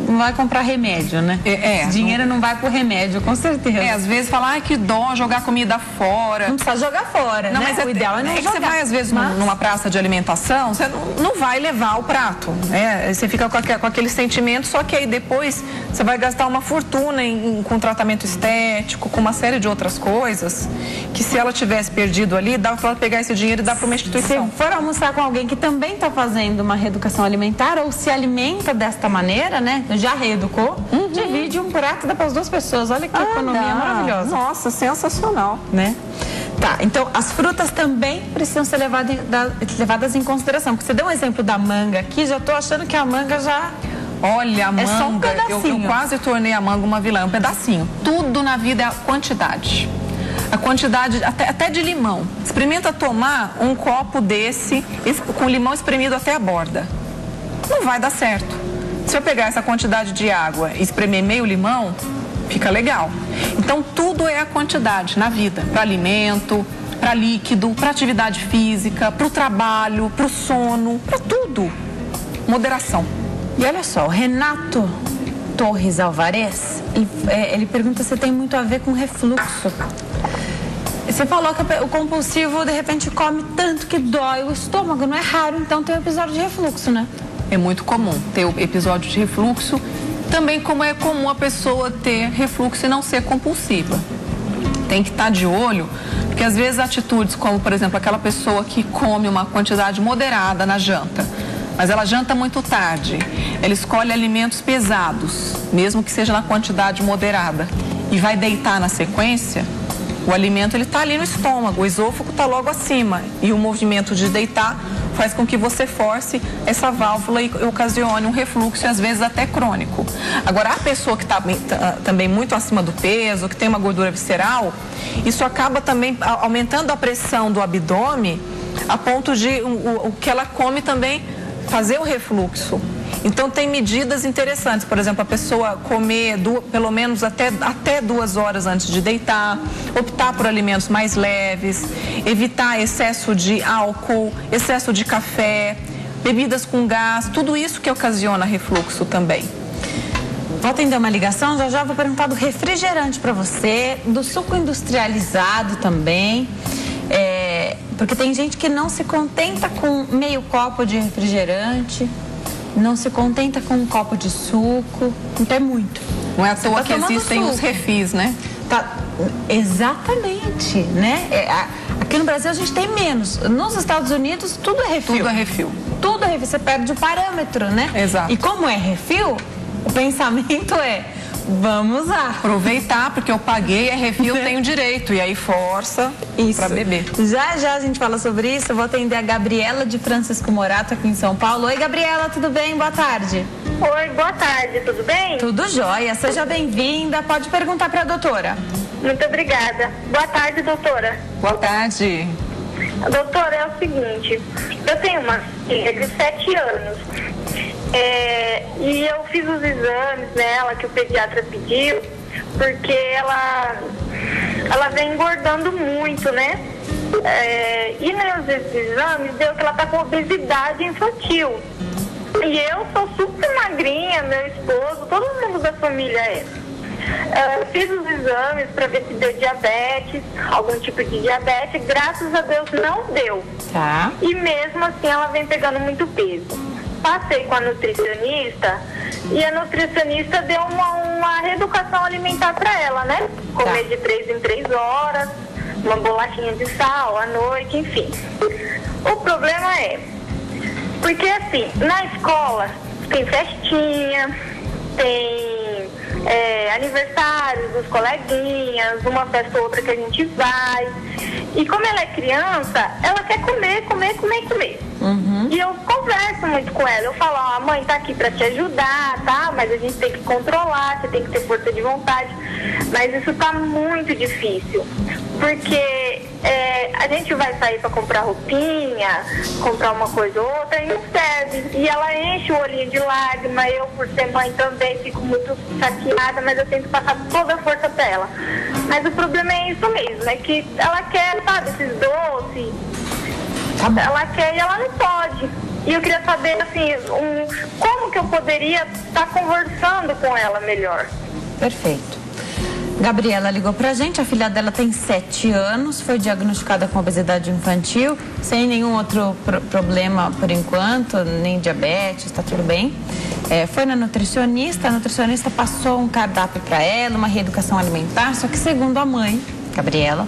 não vai comprar remédio, né? Esse dinheiro não vai pro remédio, com certeza. Às vezes fala, que dó jogar comida fora. Não precisa jogar fora, não, né? Mas o ideal é não jogar. Você vai, às vezes, numa praça de alimentação, você não vai levar o prato, né? Você fica com aquele sentimento, só que aí depois você vai gastar uma fortuna com tratamento estético, com uma série de outras coisas, que se ela tivesse perdido ali, dava para ela pegar esse dinheiro e dar para uma instituição. Se for almoçar com alguém que também está fazendo uma reeducação alimentar ou se alimenta desta maneira, né? Já reeducou, divide um prato, dá para as 2 pessoas. Olha que economia maravilhosa. Nossa, sensacional. Né? Tá, então as frutas também precisam ser levadas em consideração. Porque você deu um exemplo da manga aqui, já tô achando que a manga já... Olha, a manga, só um eu quase tornei a manga uma vilã, um pedacinho. Tudo na vida é a quantidade. A quantidade até de limão. Experimenta tomar um copo desse com limão espremido até a borda. Não vai dar certo. Se eu pegar essa quantidade de água e espremer meio limão, fica legal. Então tudo é a quantidade na vida. Para alimento, para líquido, para atividade física, para o trabalho, para o sono, para tudo. Moderação. E olha só, o Renato Torres Alvarez, ele pergunta se tem muito a ver com refluxo. Você falou que o compulsivo, de repente, come tanto que dói o estômago. Não é raro, então, ter um episódio de refluxo, né? É muito comum ter o episódio de refluxo. Também como é comum a pessoa ter refluxo e não ser compulsiva. Tem que estar de olho, porque às vezes atitudes como, por exemplo, aquela pessoa que come uma quantidade moderada na janta, mas ela janta muito tarde, ela escolhe alimentos pesados, mesmo que seja na quantidade moderada, e vai deitar na sequência, o alimento ele está ali no estômago, o esôfago está logo acima, e o movimento de deitar faz com que você force essa válvula e ocasione um refluxo, e às vezes até crônico. Agora, a pessoa que está também muito acima do peso, que tem uma gordura visceral, isso acaba também aumentando a pressão do abdômen, a ponto de o que ela come também fazer o refluxo. Então tem medidas interessantes, por exemplo, a pessoa comer pelo menos até 2 horas antes de deitar, optar por alimentos mais leves, evitar excesso de álcool, excesso de café, bebidas com gás, tudo isso que ocasiona refluxo também. Vou atender uma ligação, já vou perguntar do refrigerante para você, do suco industrializado também. Porque tem gente que não se contenta com meio copo de refrigerante, não se contenta com um copo de suco, então é muito. Não é à toa que existem os refis, né? Exatamente, né? Aqui no Brasil a gente tem menos. Nos Estados Unidos tudo é refil. Tudo é refil. Tudo é refil, você perde o parâmetro, né? Exato. E como é refil, o pensamento é... Vamos lá. Aproveitar, porque eu paguei, é refil, eu tenho direito. E aí força para beber. Já a gente fala sobre isso. Eu vou atender a Gabriela de Francisco Morato aqui em São Paulo. Oi, Gabriela, tudo bem? Boa tarde. Oi, boa tarde, tudo bem? Tudo jóia. Seja bem-vinda. Pode perguntar para a doutora. Muito obrigada. Boa tarde, doutora. Boa tarde. Doutora, é o seguinte, eu tenho uma filha de 7 anos. E eu fiz os exames nela que o pediatra pediu, porque ela vem engordando muito, né? E nos exames deu que ela tá com obesidade infantil. E eu sou super magrinha, meu esposo, todo mundo da família é. Fiz os exames para ver se deu diabetes, algum tipo de diabetes, graças a Deus não deu. Tá. E mesmo assim ela vem pegando muito peso. Passei com a nutricionista e a nutricionista deu uma reeducação alimentar para ela, né? Comer de 3 em 3 horas, uma bolachinha de sal à noite, enfim. O problema é, porque assim, na escola tem festinha, tem aniversários dos coleguinhas, uma festa ou outra que a gente vai. E como ela é criança, ela quer comer. Uhum. E eu converso muito com ela. Eu falo, a mãe tá aqui pra te ajudar, tá? Mas a gente tem que controlar, você tem que ter força de vontade. Mas isso tá muito difícil. Porque a gente vai sair pra comprar roupinha, comprar uma coisa ou outra e não serve. E ela enche o olhinho de lágrima. Eu, por ser mãe, também fico muito chateada, mas eu tento passar toda a força pra ela. Mas o problema é isso mesmo, é que ela quer, sabe, esses doces. Ela quer e ela não pode. E eu queria saber, assim, como que eu poderia estar conversando com ela melhor. Perfeito. Gabriela ligou pra gente, a filha dela tem 7 anos, foi diagnosticada com obesidade infantil, sem nenhum outro problema por enquanto, nem diabetes, tá tudo bem. Foi na nutricionista, a nutricionista passou um cardápio para ela, uma reeducação alimentar, só que segundo a mãe, Gabriela,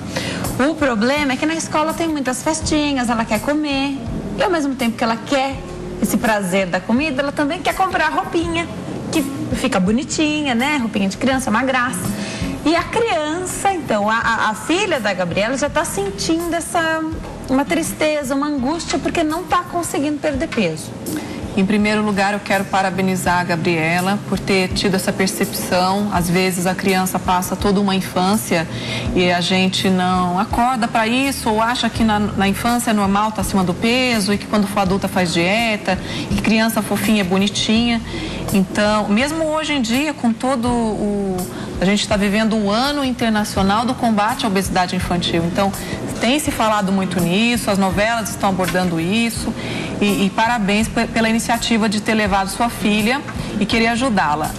o problema é que na escola tem muitas festinhas, ela quer comer, e ao mesmo tempo que ela quer esse prazer da comida, ela também quer comprar roupinha, que fica bonitinha, né? Roupinha de criança, uma graça. E a criança, então, a filha da Gabriela já está sentindo uma tristeza, uma angústia, porque não está conseguindo perder peso. Em primeiro lugar, eu quero parabenizar a Gabriela por ter tido essa percepção. Às vezes a criança passa toda uma infância e a gente não acorda para isso, ou acha que na infância é normal estar acima do peso e que quando for adulta faz dieta, e que criança fofinha é bonitinha. Então, mesmo hoje em dia, com a gente está vivendo um ano internacional do combate à obesidade infantil. Então, tem se falado muito nisso, as novelas estão abordando isso. E parabéns pela iniciativa de ter levado sua filha e querer ajudá-la.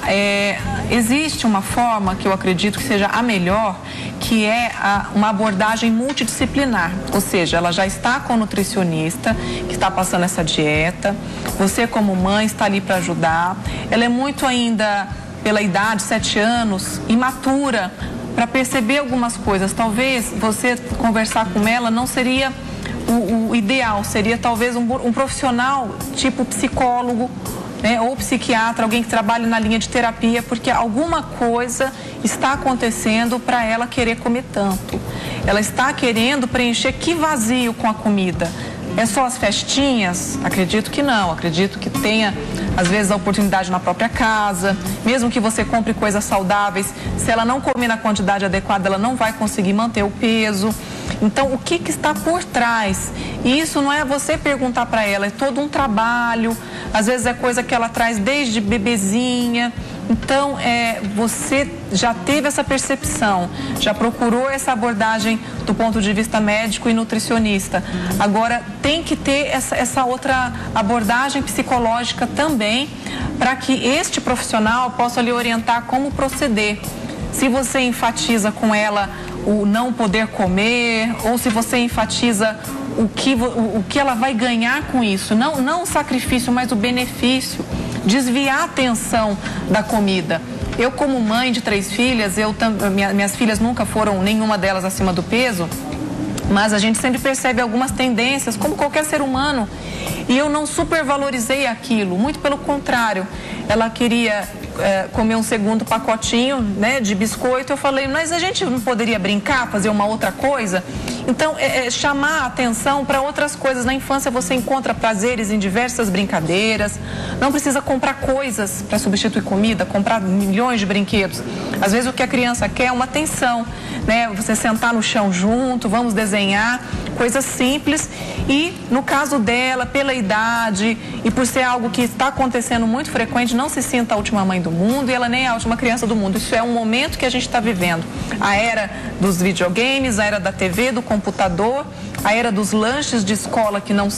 Existe uma forma que eu acredito que seja a melhor, que é uma abordagem multidisciplinar. Ou seja, ela já está com o nutricionista que está passando essa dieta. Você, como mãe, está ali para ajudar. Ela é muito ainda, pela idade, 7 anos, imatura para perceber algumas coisas. Talvez você conversar com ela não seria o ideal, seria talvez um profissional tipo psicólogo, né, ou psiquiatra, alguém que trabalhe na linha de terapia, porque alguma coisa está acontecendo para ela querer comer tanto. Ela está querendo preencher que vazio com a comida. É só as festinhas? Acredito que não. Acredito que tenha, às vezes, a oportunidade na própria casa. Mesmo que você compre coisas saudáveis, se ela não comer na quantidade adequada, ela não vai conseguir manter o peso. Então, o que está por trás? E isso não é você perguntar para ela, é todo um trabalho. Às vezes é coisa que ela traz desde bebezinha. Então, você já teve essa percepção, já procurou essa abordagem do ponto de vista médico e nutricionista. Agora, tem que ter essa outra abordagem psicológica também, para que este profissional possa lhe orientar como proceder. Se você enfatiza com ela o não poder comer, ou se você enfatiza o que ela vai ganhar com isso, não o sacrifício, mas o benefício. Desviar a atenção da comida. Eu, como mãe de 3 filhas, minhas filhas nunca foram, nenhuma delas acima do peso, mas a gente sempre percebe algumas tendências, como qualquer ser humano, e eu não supervalorizei aquilo, muito pelo contrário. Ela queria comer um segundo pacotinho, né, de biscoito. Eu falei, mas a gente não poderia brincar, fazer uma outra coisa? Então, chamar a atenção para outras coisas. Na infância você encontra prazeres em diversas brincadeiras, não precisa comprar coisas para substituir comida, comprar milhões de brinquedos. Às vezes o que a criança quer é uma atenção, né? Você sentar no chão junto, vamos desenhar, coisas simples. E no caso dela, pela idade e por ser algo que está acontecendo muito frequente, não se sinta a última mãe do mundo e ela nem a última criança do mundo. Isso é um momento que a gente está vivendo. A era dos videogames, a era da TV, do computador, a era dos lanches de escola que não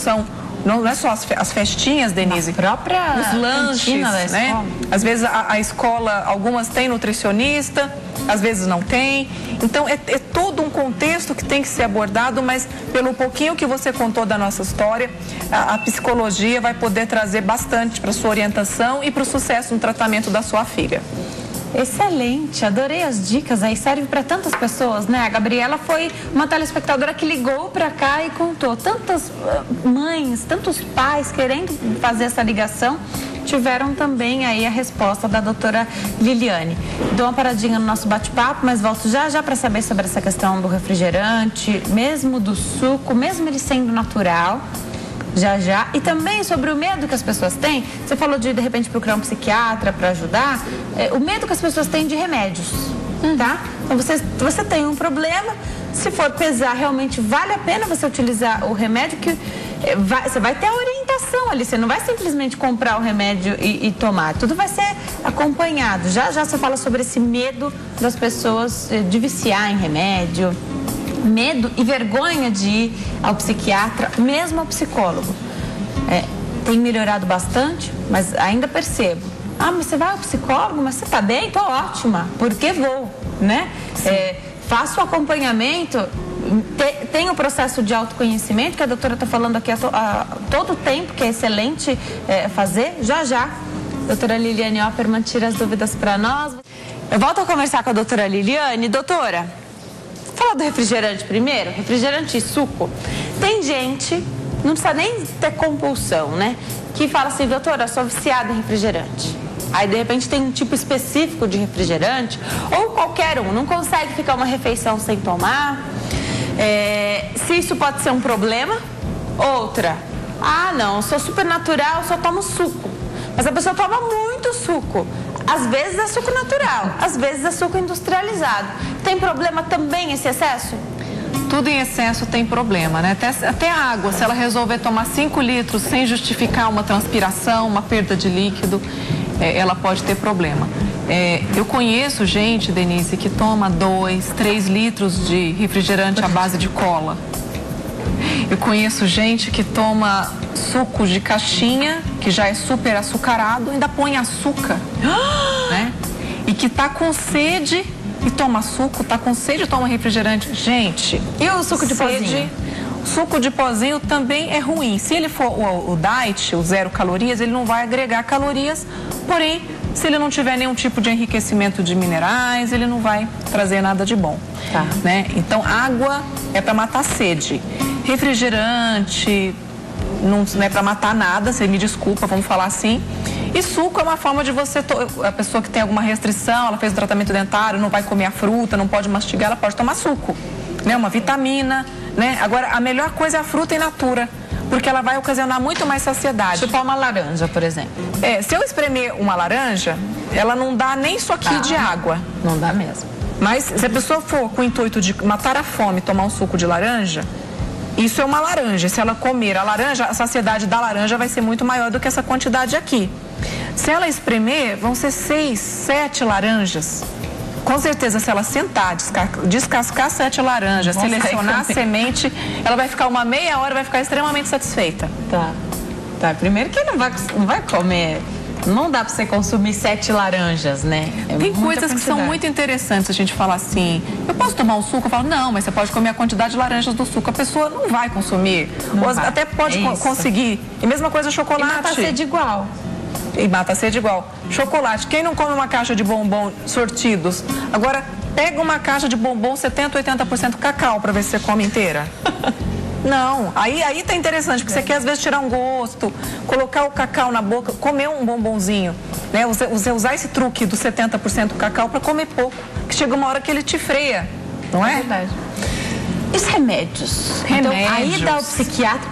é só as festinhas, Denise. A própria os lanches, da escola, né? Às vezes a escola, algumas têm nutricionista, às vezes não tem. Então é todo um contexto que tem que ser abordado, mas pelo pouquinho que você contou da nossa história, a psicologia vai poder trazer bastante para sua orientação e para o sucesso no tratamento da sua filha. Excelente, adorei as dicas, aí serve para tantas pessoas, né? A Gabriela foi uma telespectadora que ligou para cá e contou. Tantas mães, tantos pais querendo fazer essa ligação, tiveram também aí a resposta da doutora Liliane. Dou uma paradinha no nosso bate-papo, mas volto já para saber sobre essa questão do refrigerante, mesmo do suco, mesmo ele sendo natural. Já. E também sobre o medo que as pessoas têm. Você falou de repente, procurar um psiquiatra para ajudar. O medo que as pessoas têm de remédios, tá? Então, você tem um problema, se for pesar, realmente vale a pena você utilizar o remédio, que você vai ter a orientação ali. Você não vai simplesmente comprar o remédio e tomar. Tudo vai ser acompanhado. Já você fala sobre esse medo das pessoas de viciar em remédio. Medo e vergonha de ir ao psiquiatra, mesmo ao psicólogo. Tem melhorado bastante, mas ainda percebo. Mas você vai ao psicólogo, mas você está bem? Estou ótima, porque vou, né? Faço o acompanhamento, tem o processo de autoconhecimento, que a doutora está falando aqui a todo tempo, que é excelente fazer, já. Doutora Liliane Opperman tira as dúvidas para nós. Eu volto a conversar com a doutora Liliane. Doutora, fala do refrigerante primeiro, refrigerante e suco. Tem gente, não precisa nem ter compulsão, né? Que fala assim, doutora, eu sou viciada em refrigerante. aí de repente tem um tipo específico de refrigerante, ou qualquer um, não consegue ficar uma refeição sem tomar, se isso pode ser um problema. Outra, não, eu sou super natural, só tomo suco, mas a pessoa toma muito suco. Às vezes é suco natural, às vezes é suco industrializado. Tem problema também esse excesso? Tudo em excesso tem problema, né? Até a água, se ela resolver tomar 5 litros sem justificar uma transpiração, uma perda de líquido, ela pode ter problema. Eu conheço gente, Denise, que toma 2, 3 litros de refrigerante à base de cola. Eu conheço gente que toma suco de caixinha, que já é super açucarado, ainda põe açúcar, né? E que tá com sede e toma suco, tá com sede e toma refrigerante. Gente, e o suco de pozinho? O suco de pozinho também é ruim. Se ele for o diet, o 0 calorias, ele não vai agregar calorias, porém, se ele não tiver nenhum tipo de enriquecimento de minerais, ele não vai trazer nada de bom, né? Então, água é para matar sede. Refrigerante não é para matar nada, você me desculpa, vamos falar assim. E suco é uma forma de você, a pessoa que tem alguma restrição, ela fez o tratamento dentário, não vai comer a fruta, não pode mastigar, ela pode tomar suco, né? Uma vitamina, né? Agora, a melhor coisa é a fruta in natura, porque ela vai ocasionar muito mais saciedade. Chupar uma laranja, por exemplo. Se eu espremer uma laranja, ela não dá nem isso aqui de água. Não dá mesmo. Mas se a pessoa for com o intuito de matar a fome e tomar um suco de laranja, isso é uma laranja. Se ela comer a laranja, a saciedade da laranja vai ser muito maior do que essa quantidade aqui. Se ela espremer, vão ser 6, 7 laranjas. Com certeza, se ela sentar, descascar 7 laranjas, selecionar a semente, ela vai ficar uma meia hora, vai ficar extremamente satisfeita. Tá. Primeiro que não vai comer. Não dá pra você consumir 7 laranjas, né? Tem coisas que são muito interessantes a gente falar assim, eu posso tomar um suco? Eu falo, não, mas você pode comer a quantidade de laranjas do suco. A pessoa não vai consumir. Até pode conseguir. E mesma coisa chocolate. E mata a sede igual. E mata a sede igual. Chocolate. Quem não come uma caixa de bombom sortidos? Agora, pega uma caixa de bombom 70%, 80% cacau pra ver se você come inteira. Não, aí tá interessante, porque você quer às vezes tirar um gosto, colocar o cacau na boca, comer um bombonzinho, né? Você usar esse truque do 70% cacau para comer pouco, que chega uma hora que ele te freia, não é? É verdade. E os remédios? Então, a ida ao psiquiatra,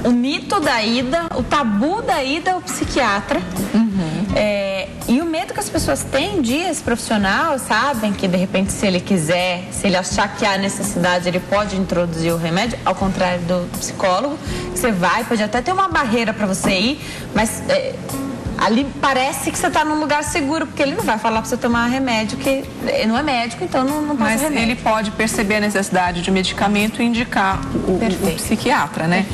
o mito da ida, o tabu da ida ao psiquiatra. E o medo que as pessoas têm de esse profissional, sabem que de repente se ele quiser, se ele achar que há necessidade, ele pode introduzir o remédio, ao contrário do psicólogo, você vai, pode até ter uma barreira para você ir, mas ali parece que você está num lugar seguro, porque ele não vai falar para você tomar remédio, que não é médico, então não passa remédio. Mas ele pode perceber a necessidade de medicamento e indicar o psiquiatra, né?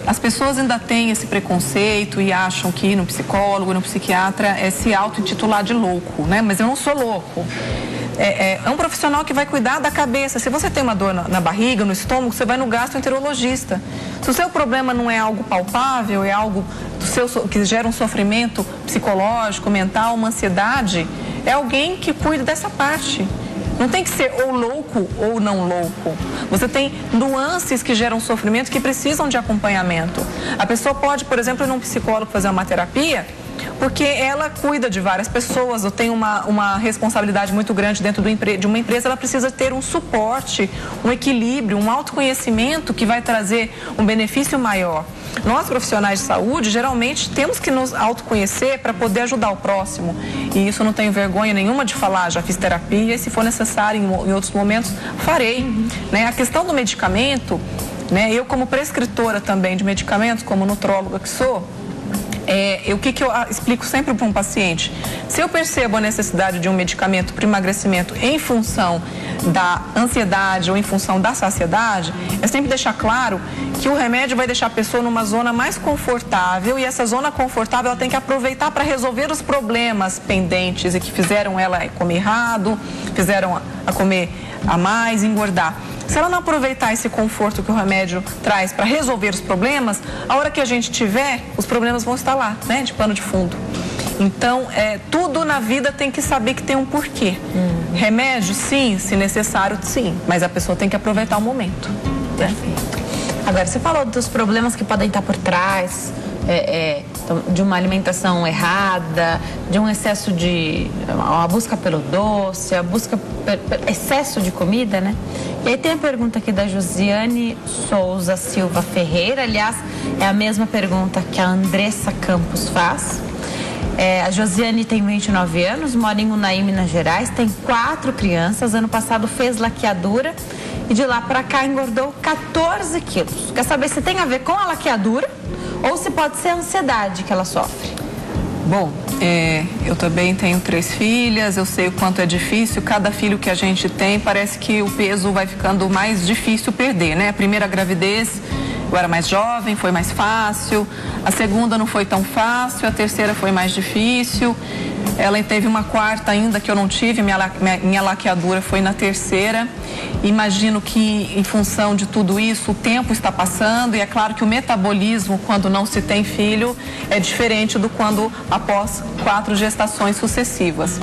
As pessoas ainda têm esse preconceito e acham que ir no psicólogo, no psiquiatra, é se auto-intitular de louco, né? Mas eu não sou louco. É um profissional que vai cuidar da cabeça. Se você tem uma dor na barriga, no estômago, você vai no gastroenterologista. Se o seu problema não é algo palpável, é algo que gera um sofrimento psicológico, mental, uma ansiedade, é alguém que cuida dessa parte. Não tem que ser ou louco ou não louco. Você tem nuances que geram sofrimento que precisam de acompanhamento. A pessoa pode, por exemplo, ir num psicólogo fazer uma terapia, porque ela cuida de várias pessoas, ou tem uma responsabilidade muito grande dentro de uma empresa, ela precisa ter um suporte, um equilíbrio, um autoconhecimento que vai trazer um benefício maior. Nós, profissionais de saúde, geralmente temos que nos autoconhecer para poder ajudar o próximo. E isso eu não tenho vergonha nenhuma de falar, já fiz terapia e se for necessário em outros momentos, farei. Né? A questão do medicamento, né? Eu como prescritora também de medicamentos, como nutróloga que sou, o que eu explico sempre para um paciente? Se eu percebo a necessidade de um medicamento para emagrecimento em função da ansiedade ou em função da saciedade, é sempre deixar claro que o remédio vai deixar a pessoa numa zona mais confortável, e essa zona confortável ela tem que aproveitar para resolver os problemas pendentes e que fizeram ela comer errado, fizeram a comer a mais, engordar. Se ela não aproveitar esse conforto que o remédio traz para resolver os problemas, a hora que a gente tiver, os problemas vão estar lá, né, de pano de fundo. Então, tudo na vida tem que saber que tem um porquê. Remédio, sim, se necessário, sim, mas a pessoa tem que aproveitar o momento. Perfeito. Agora, você falou dos problemas que podem estar por trás, de uma alimentação errada, de um excesso de... a busca pelo doce, a busca excesso de comida, né? E aí tem a pergunta aqui da Josiane Souza Silva Ferreira, aliás, é a mesma pergunta que a Andressa Campos faz. A Josiane tem 29 anos, mora em Unai, Minas Gerais, tem 4 crianças, ano passado fez laqueadura e de lá para cá engordou 14 quilos. Quer saber se tem a ver com a laqueadura ou se pode ser a ansiedade que ela sofre? Bom, eu também tenho 3 filhas, eu sei o quanto é difícil. Cada filho que a gente tem, parece que o peso vai ficando mais difícil perder, né? A primeira gravidez, eu era mais jovem, foi mais fácil. A segunda não foi tão fácil, a terceira foi mais difícil. Ela teve uma quarta ainda que eu não tive, minha laqueadura foi na terceira. Imagino que, em função de tudo isso, o tempo está passando e é claro que o metabolismo, quando não se tem filho, é diferente do quando após 4 gestações sucessivas.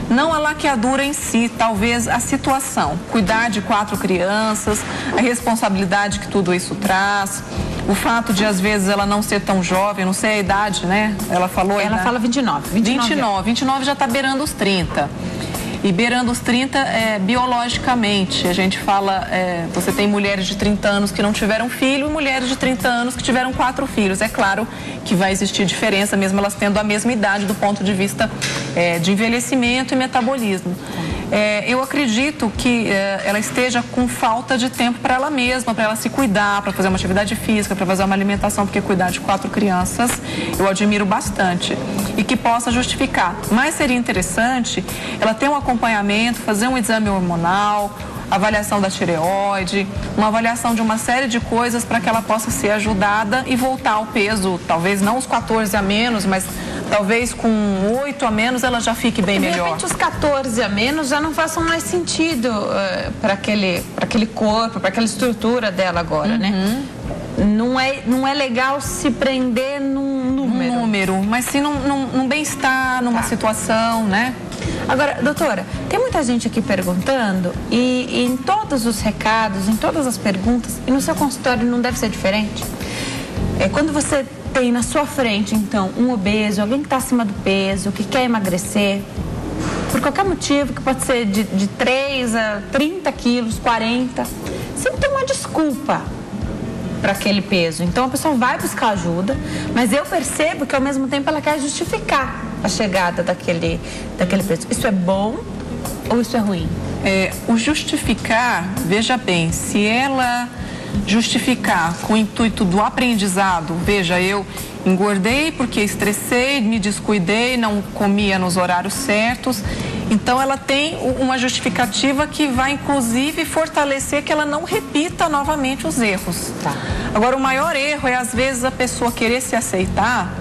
Não a laqueadura em si, talvez a situação. Cuidar de 4 crianças, a responsabilidade que tudo isso traz, o fato de, às vezes, ela não ser tão jovem, não sei a idade, né? Ela falou... Ela fala 29. 29 já está beirando os 30. E beirando os 30, biologicamente, a gente fala, você tem mulheres de 30 anos que não tiveram filho e mulheres de 30 anos que tiveram 4 filhos. É claro que vai existir diferença, mesmo elas tendo a mesma idade do ponto de vista de envelhecimento e metabolismo. Eu acredito que ela esteja com falta de tempo para ela mesma, para ela se cuidar, para fazer uma atividade física, para fazer uma alimentação, porque cuidar de 4 crianças eu admiro bastante e que possa justificar. Mas seria interessante ela ter um acompanhamento, fazer um exame hormonal, avaliação da tireoide, uma avaliação de uma série de coisas para que ela possa ser ajudada e voltar ao peso, talvez não os 14 a menos, mas talvez com 8 a menos ela já fique bem melhor. De repente os 14 a menos já não façam mais sentido para aquele corpo, para aquela estrutura dela agora, né? Não é legal se prender num número. Mas sim num bem-estar, numa situação, né? Agora, doutora, tem muita gente aqui perguntando e em todos os recados, em todas as perguntas, e no seu consultório não deve ser diferente? Quando você tem na sua frente, então, um obeso, alguém que está acima do peso, que quer emagrecer, por qualquer motivo, que pode ser de 3 a 30 quilos, 40, sempre tem uma desculpa para aquele peso. Então a pessoa vai buscar ajuda, mas eu percebo que ao mesmo tempo ela quer justificar a chegada daquele peso. Isso é bom ou isso é ruim? O justificar, veja bem, se ela justificar com o intuito do aprendizado, veja, eu engordei porque estressei, me descuidei, não comia nos horários certos. Então ela tem uma justificativa que vai inclusive fortalecer que ela não repita novamente os erros. Tá. Agora, o maior erro é às vezes a pessoa querer se aceitar,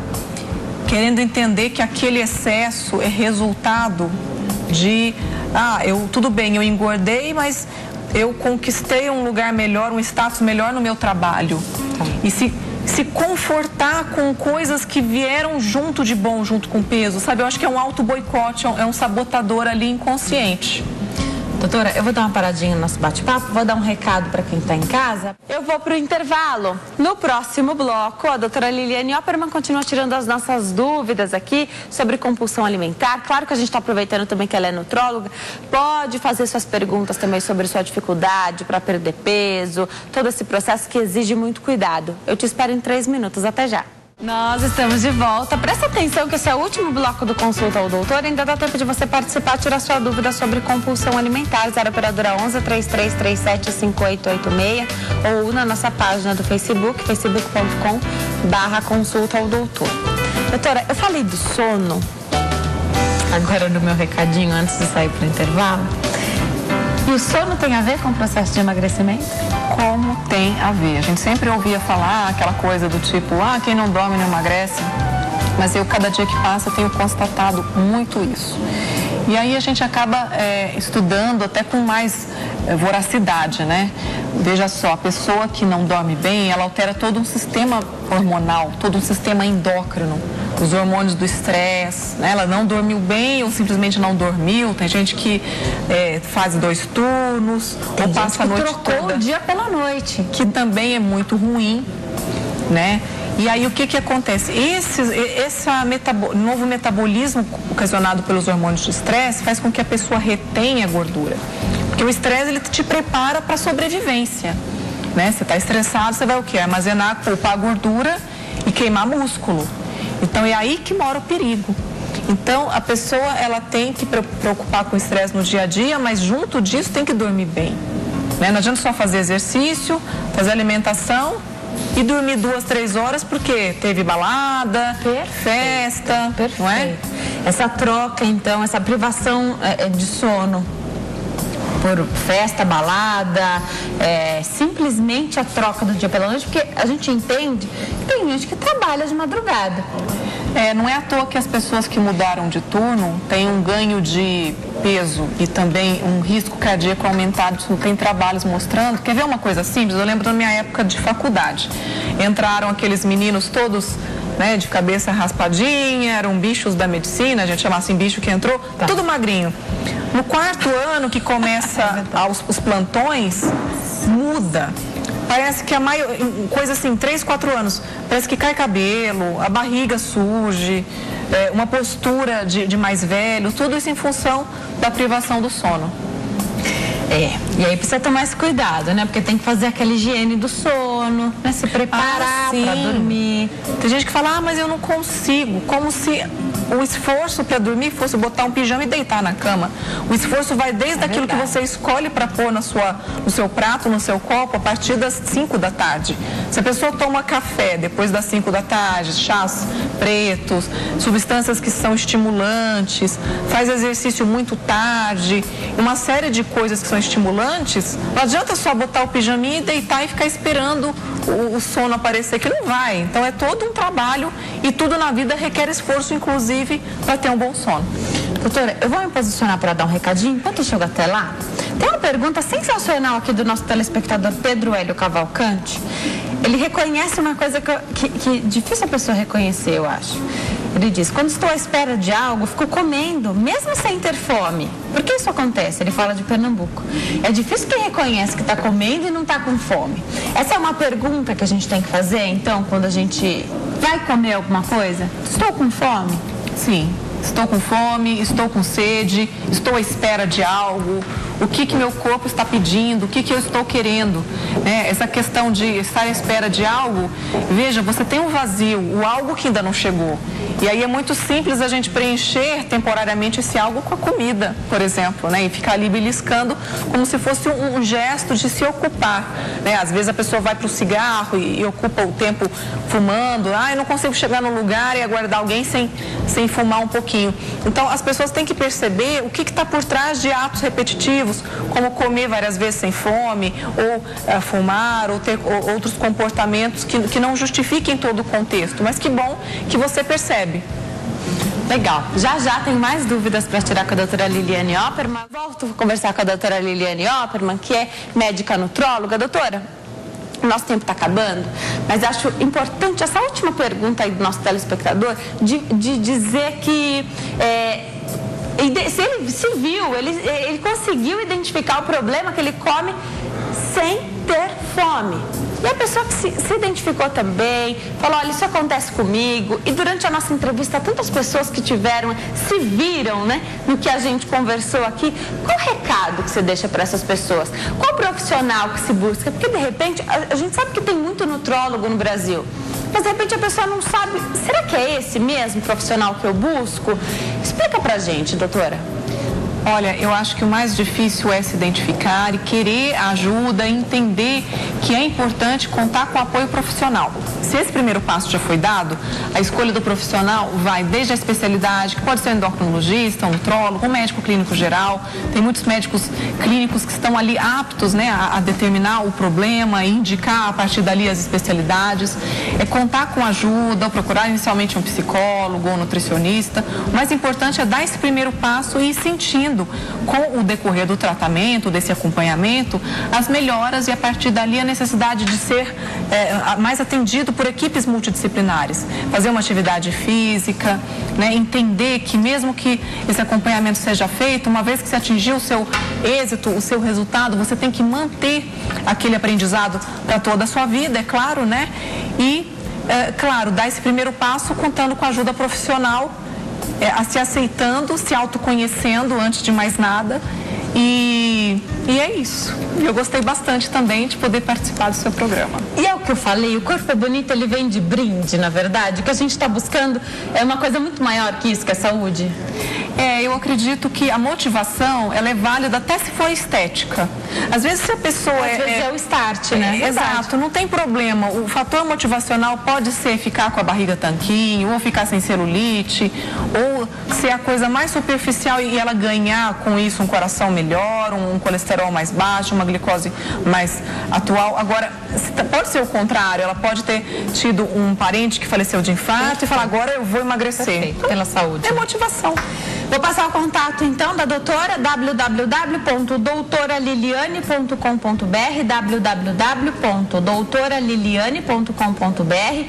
querendo entender que aquele excesso é resultado de, tudo bem, eu engordei, mas eu conquistei um lugar melhor, um status melhor no meu trabalho. Tá. E se confortar com coisas que vieram junto de bom, junto com peso, sabe? Eu acho que é um auto-boicote, é um sabotador ali inconsciente. Doutora, eu vou dar uma paradinha no nosso bate-papo, vou dar um recado para quem está em casa. Eu vou para o intervalo. No próximo bloco, a doutora Liliane Opperman continua tirando as nossas dúvidas aqui sobre compulsão alimentar. Claro que a gente está aproveitando também que ela é nutróloga. Pode fazer suas perguntas também sobre sua dificuldade para perder peso, todo esse processo que exige muito cuidado. Eu te espero em 3 minutos. Até já. Nós estamos de volta. Presta atenção que esse é o último bloco do Consulta ao Doutor. Ainda dá tempo de você participar, tirar sua dúvida sobre compulsão alimentar. 0 operadora 11 3337 5886 ou na nossa página do Facebook, facebook.com/consulta ao doutor. Doutora, eu falei do sono agora no meu recadinho antes de sair para o intervalo. E o sono tem a ver com o processo de emagrecimento? Como tem a ver? A gente sempre ouvia falar aquela coisa do tipo, quem não dorme não emagrece. Mas eu, cada dia que passa, tenho constatado muito isso. E aí a gente acaba estudando até com mais voracidade, né? Veja só, a pessoa que não dorme bem, ela altera todo um sistema hormonal, todo um sistema endócrino. Os hormônios do estresse, né? Ela não dormiu bem ou simplesmente não dormiu. Tem gente que faz 2 turnos ou passa a noite toda. Trocou o dia pela noite. Que também é muito ruim, né? E aí o que acontece? Esse novo metabolismo ocasionado pelos hormônios de estresse faz com que a pessoa retenha gordura. Porque o estresse, ele te prepara para a sobrevivência, né? Você está estressado, você vai o quê? Armazenar, poupar gordura e queimar músculo. Então é aí que mora o perigo. Então a pessoa, ela tem que preocupar com o estresse no dia a dia, mas junto disso tem que dormir bem, né? Não adianta só fazer exercício, fazer alimentação e dormir 2, 3 horas porque teve balada, festa, não é? Essa troca, então, essa privação de sono por festa, balada, simplesmente a troca do dia pela noite, porque a gente entende que tem gente que trabalha de madrugada. Não é à toa que as pessoas que mudaram de turno têm um ganho de peso e também um risco cardíaco aumentado. Tem trabalhos mostrando. Quer ver uma coisa simples? Eu lembro da minha época de faculdade. Entraram aqueles meninos todos, né, de cabeça raspadinha, eram bichos da medicina, a gente chama assim, bicho que entrou, tudo magrinho. No 4º ano que começa os plantões, muda. Parece que coisa assim, 3, 4 anos, parece que cai cabelo, a barriga surge, uma postura de mais velho, tudo isso em função da privação do sono. E aí precisa tomar esse cuidado, né? Porque tem que fazer aquela higiene do sono, né? Se preparar para dormir. Tem gente que fala, mas eu não consigo, como se o esforço para dormir fosse botar um pijama e deitar na cama. O esforço vai desde aquilo que você escolhe para pôr no seu prato, no seu copo, a partir das 5 da tarde. Se a pessoa toma café depois das 5 da tarde, chás pretos, substâncias que são estimulantes, faz exercício muito tarde, uma série de coisas que são estimulantes, não adianta só botar o pijaminha e deitar e ficar esperando o sono aparecer, que não vai. Então é todo um trabalho e tudo na vida requer esforço, inclusive, para ter um bom sono. Doutora, eu vou me posicionar para dar um recadinho. Enquanto eu chego até lá, tem uma pergunta sensacional aqui do nosso telespectador Pedro Hélio Cavalcante. Ele reconhece uma coisa que difícil a pessoa reconhecer, eu acho. Ele diz, quando estou à espera de algo, fico comendo, mesmo sem ter fome. Por que isso acontece? Ele fala de Pernambuco. É difícil quem reconhece que está comendo e não está com fome. Essa é uma pergunta que a gente tem que fazer, então, quando a gente vai comer alguma coisa. Estou com fome? Sim. Estou com fome, estou com sede, estou à espera de algo, o que meu corpo está pedindo, o que eu estou querendo. Essa questão de estar à espera de algo, veja, você tem um vazio, o algo que ainda não chegou. E aí é muito simples a gente preencher temporariamente esse algo com a comida, por exemplo, né? E ficar ali beliscando como se fosse um gesto de se ocupar, né? Às vezes a pessoa vai para o cigarro e ocupa o tempo fumando, eu não consigo chegar no lugar e aguardar alguém sem fumar um pouquinho. Então, as pessoas têm que perceber o que está por trás de atos repetitivos, como comer várias vezes sem fome, ou fumar, ou ter outros comportamentos que não justifiquem todo o contexto. Mas que bom que você percebe. Legal. Já tem mais dúvidas para tirar com a doutora Liliane Opperman. Volto a conversar com a doutora Liliane Opperman, que é médica nutróloga. Doutora, nosso tempo está acabando, mas acho importante essa última pergunta aí do nosso telespectador, de dizer que se ele se viu, ele conseguiu identificar o problema que ele come sem ter fome. E a pessoa que se identificou também, falou, olha, isso acontece comigo. E durante a nossa entrevista, tantas pessoas que se viram, né, no que a gente conversou aqui. Qual o recado que você deixa para essas pessoas? Qual profissional que se busca? Porque, de repente, a gente sabe que tem muito nutrólogo no Brasil. Mas, de repente, a pessoa não sabe, será que é esse mesmo profissional que eu busco? Explica pra gente, doutora. Olha, eu acho que o mais difícil é se identificar e querer ajuda, entender que é importante contar com apoio profissional. Se esse primeiro passo já foi dado, a escolha do profissional vai desde a especialidade, que pode ser um endocrinologista, um nutrólogo, um médico clínico geral. Tem muitos médicos clínicos que estão ali aptos, né, a determinar o problema e indicar a partir dali as especialidades. É contar com ajuda, ou procurar inicialmente um psicólogo ou nutricionista. O mais importante é dar esse primeiro passo e ir sentindo com o decorrer do tratamento, desse acompanhamento, as melhoras e a partir dali a necessidade de ser mais atendido por equipes multidisciplinares. Fazer uma atividade física, né, entender que mesmo que esse acompanhamento seja feito, uma vez que você atingiu o seu êxito, o seu resultado, você tem que manter aquele aprendizado para toda a sua vida, é claro, né? E claro, dar esse primeiro passo contando com a ajuda profissional, se aceitando, se autoconhecendo antes de mais nada. E é isso. Eu gostei bastante também de poder participar do seu programa. E é o que eu falei, o Corpo é Bonito, ele vem de brinde, na verdade. O que a gente está buscando é uma coisa muito maior que isso, que é saúde. Eu acredito que a motivação, ela é válida até se for estética. Às vezes se a pessoa Às vezes é o start, né? Exato, não tem problema. O fator motivacional pode ser ficar com a barriga tanquinho, ou ficar sem celulite, ou ser a coisa mais superficial e ela ganhar com isso um coração melhor, um colesterol mais baixo, uma glicose mais atual. Agora, pode ser o contrário, ela pode ter tido um parente que faleceu de infarto e falar, agora eu vou emagrecer. Perfeito, pela saúde. É motivação. Vou passar o contato então da doutora, www.doutoraliliane.com.br, www.doutoraliliane.com.br.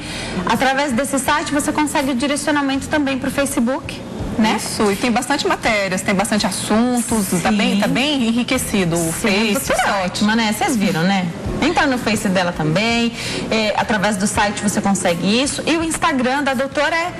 Através desse site você consegue o direcionamento também para o Facebook, né? Isso, e tem bastante matérias, tem bastante assuntos, tá bem enriquecido o Face. É ótima, né? Vocês viram, né? Entra no Face dela também, através do site você consegue isso. E o Instagram da doutora é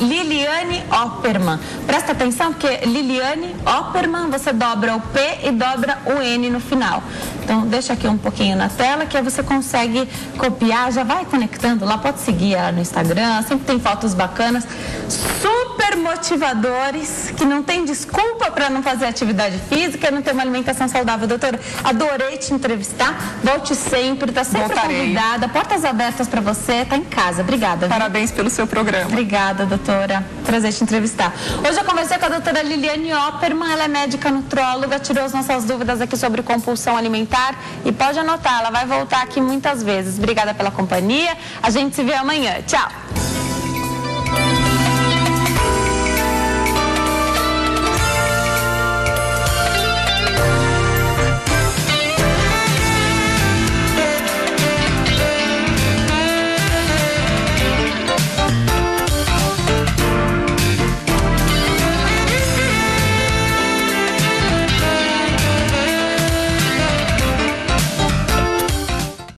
@LilianeOpperman. Presta atenção, porque Liliane Opperman, você dobra o P e dobra o N no final. Então, deixa aqui um pouquinho na tela, que aí você consegue copiar, já vai conectando lá, pode seguir ela no Instagram, sempre tem fotos bacanas, super motivadores, que não tem desculpa para não fazer atividade física, não ter uma alimentação saudável. Doutora, adorei te entrevistar. Volte sempre, tá sempre convidada, portas abertas para você, tá em casa. Obrigada. Parabéns pelo seu programa. Obrigada, doutora. Prazer te entrevistar. Hoje eu conversei com a doutora Liliane Opperman, ela é médica nutróloga, tirou as nossas dúvidas aqui sobre compulsão alimentar e pode anotar, ela vai voltar aqui muitas vezes. Obrigada pela companhia, a gente se vê amanhã. Tchau!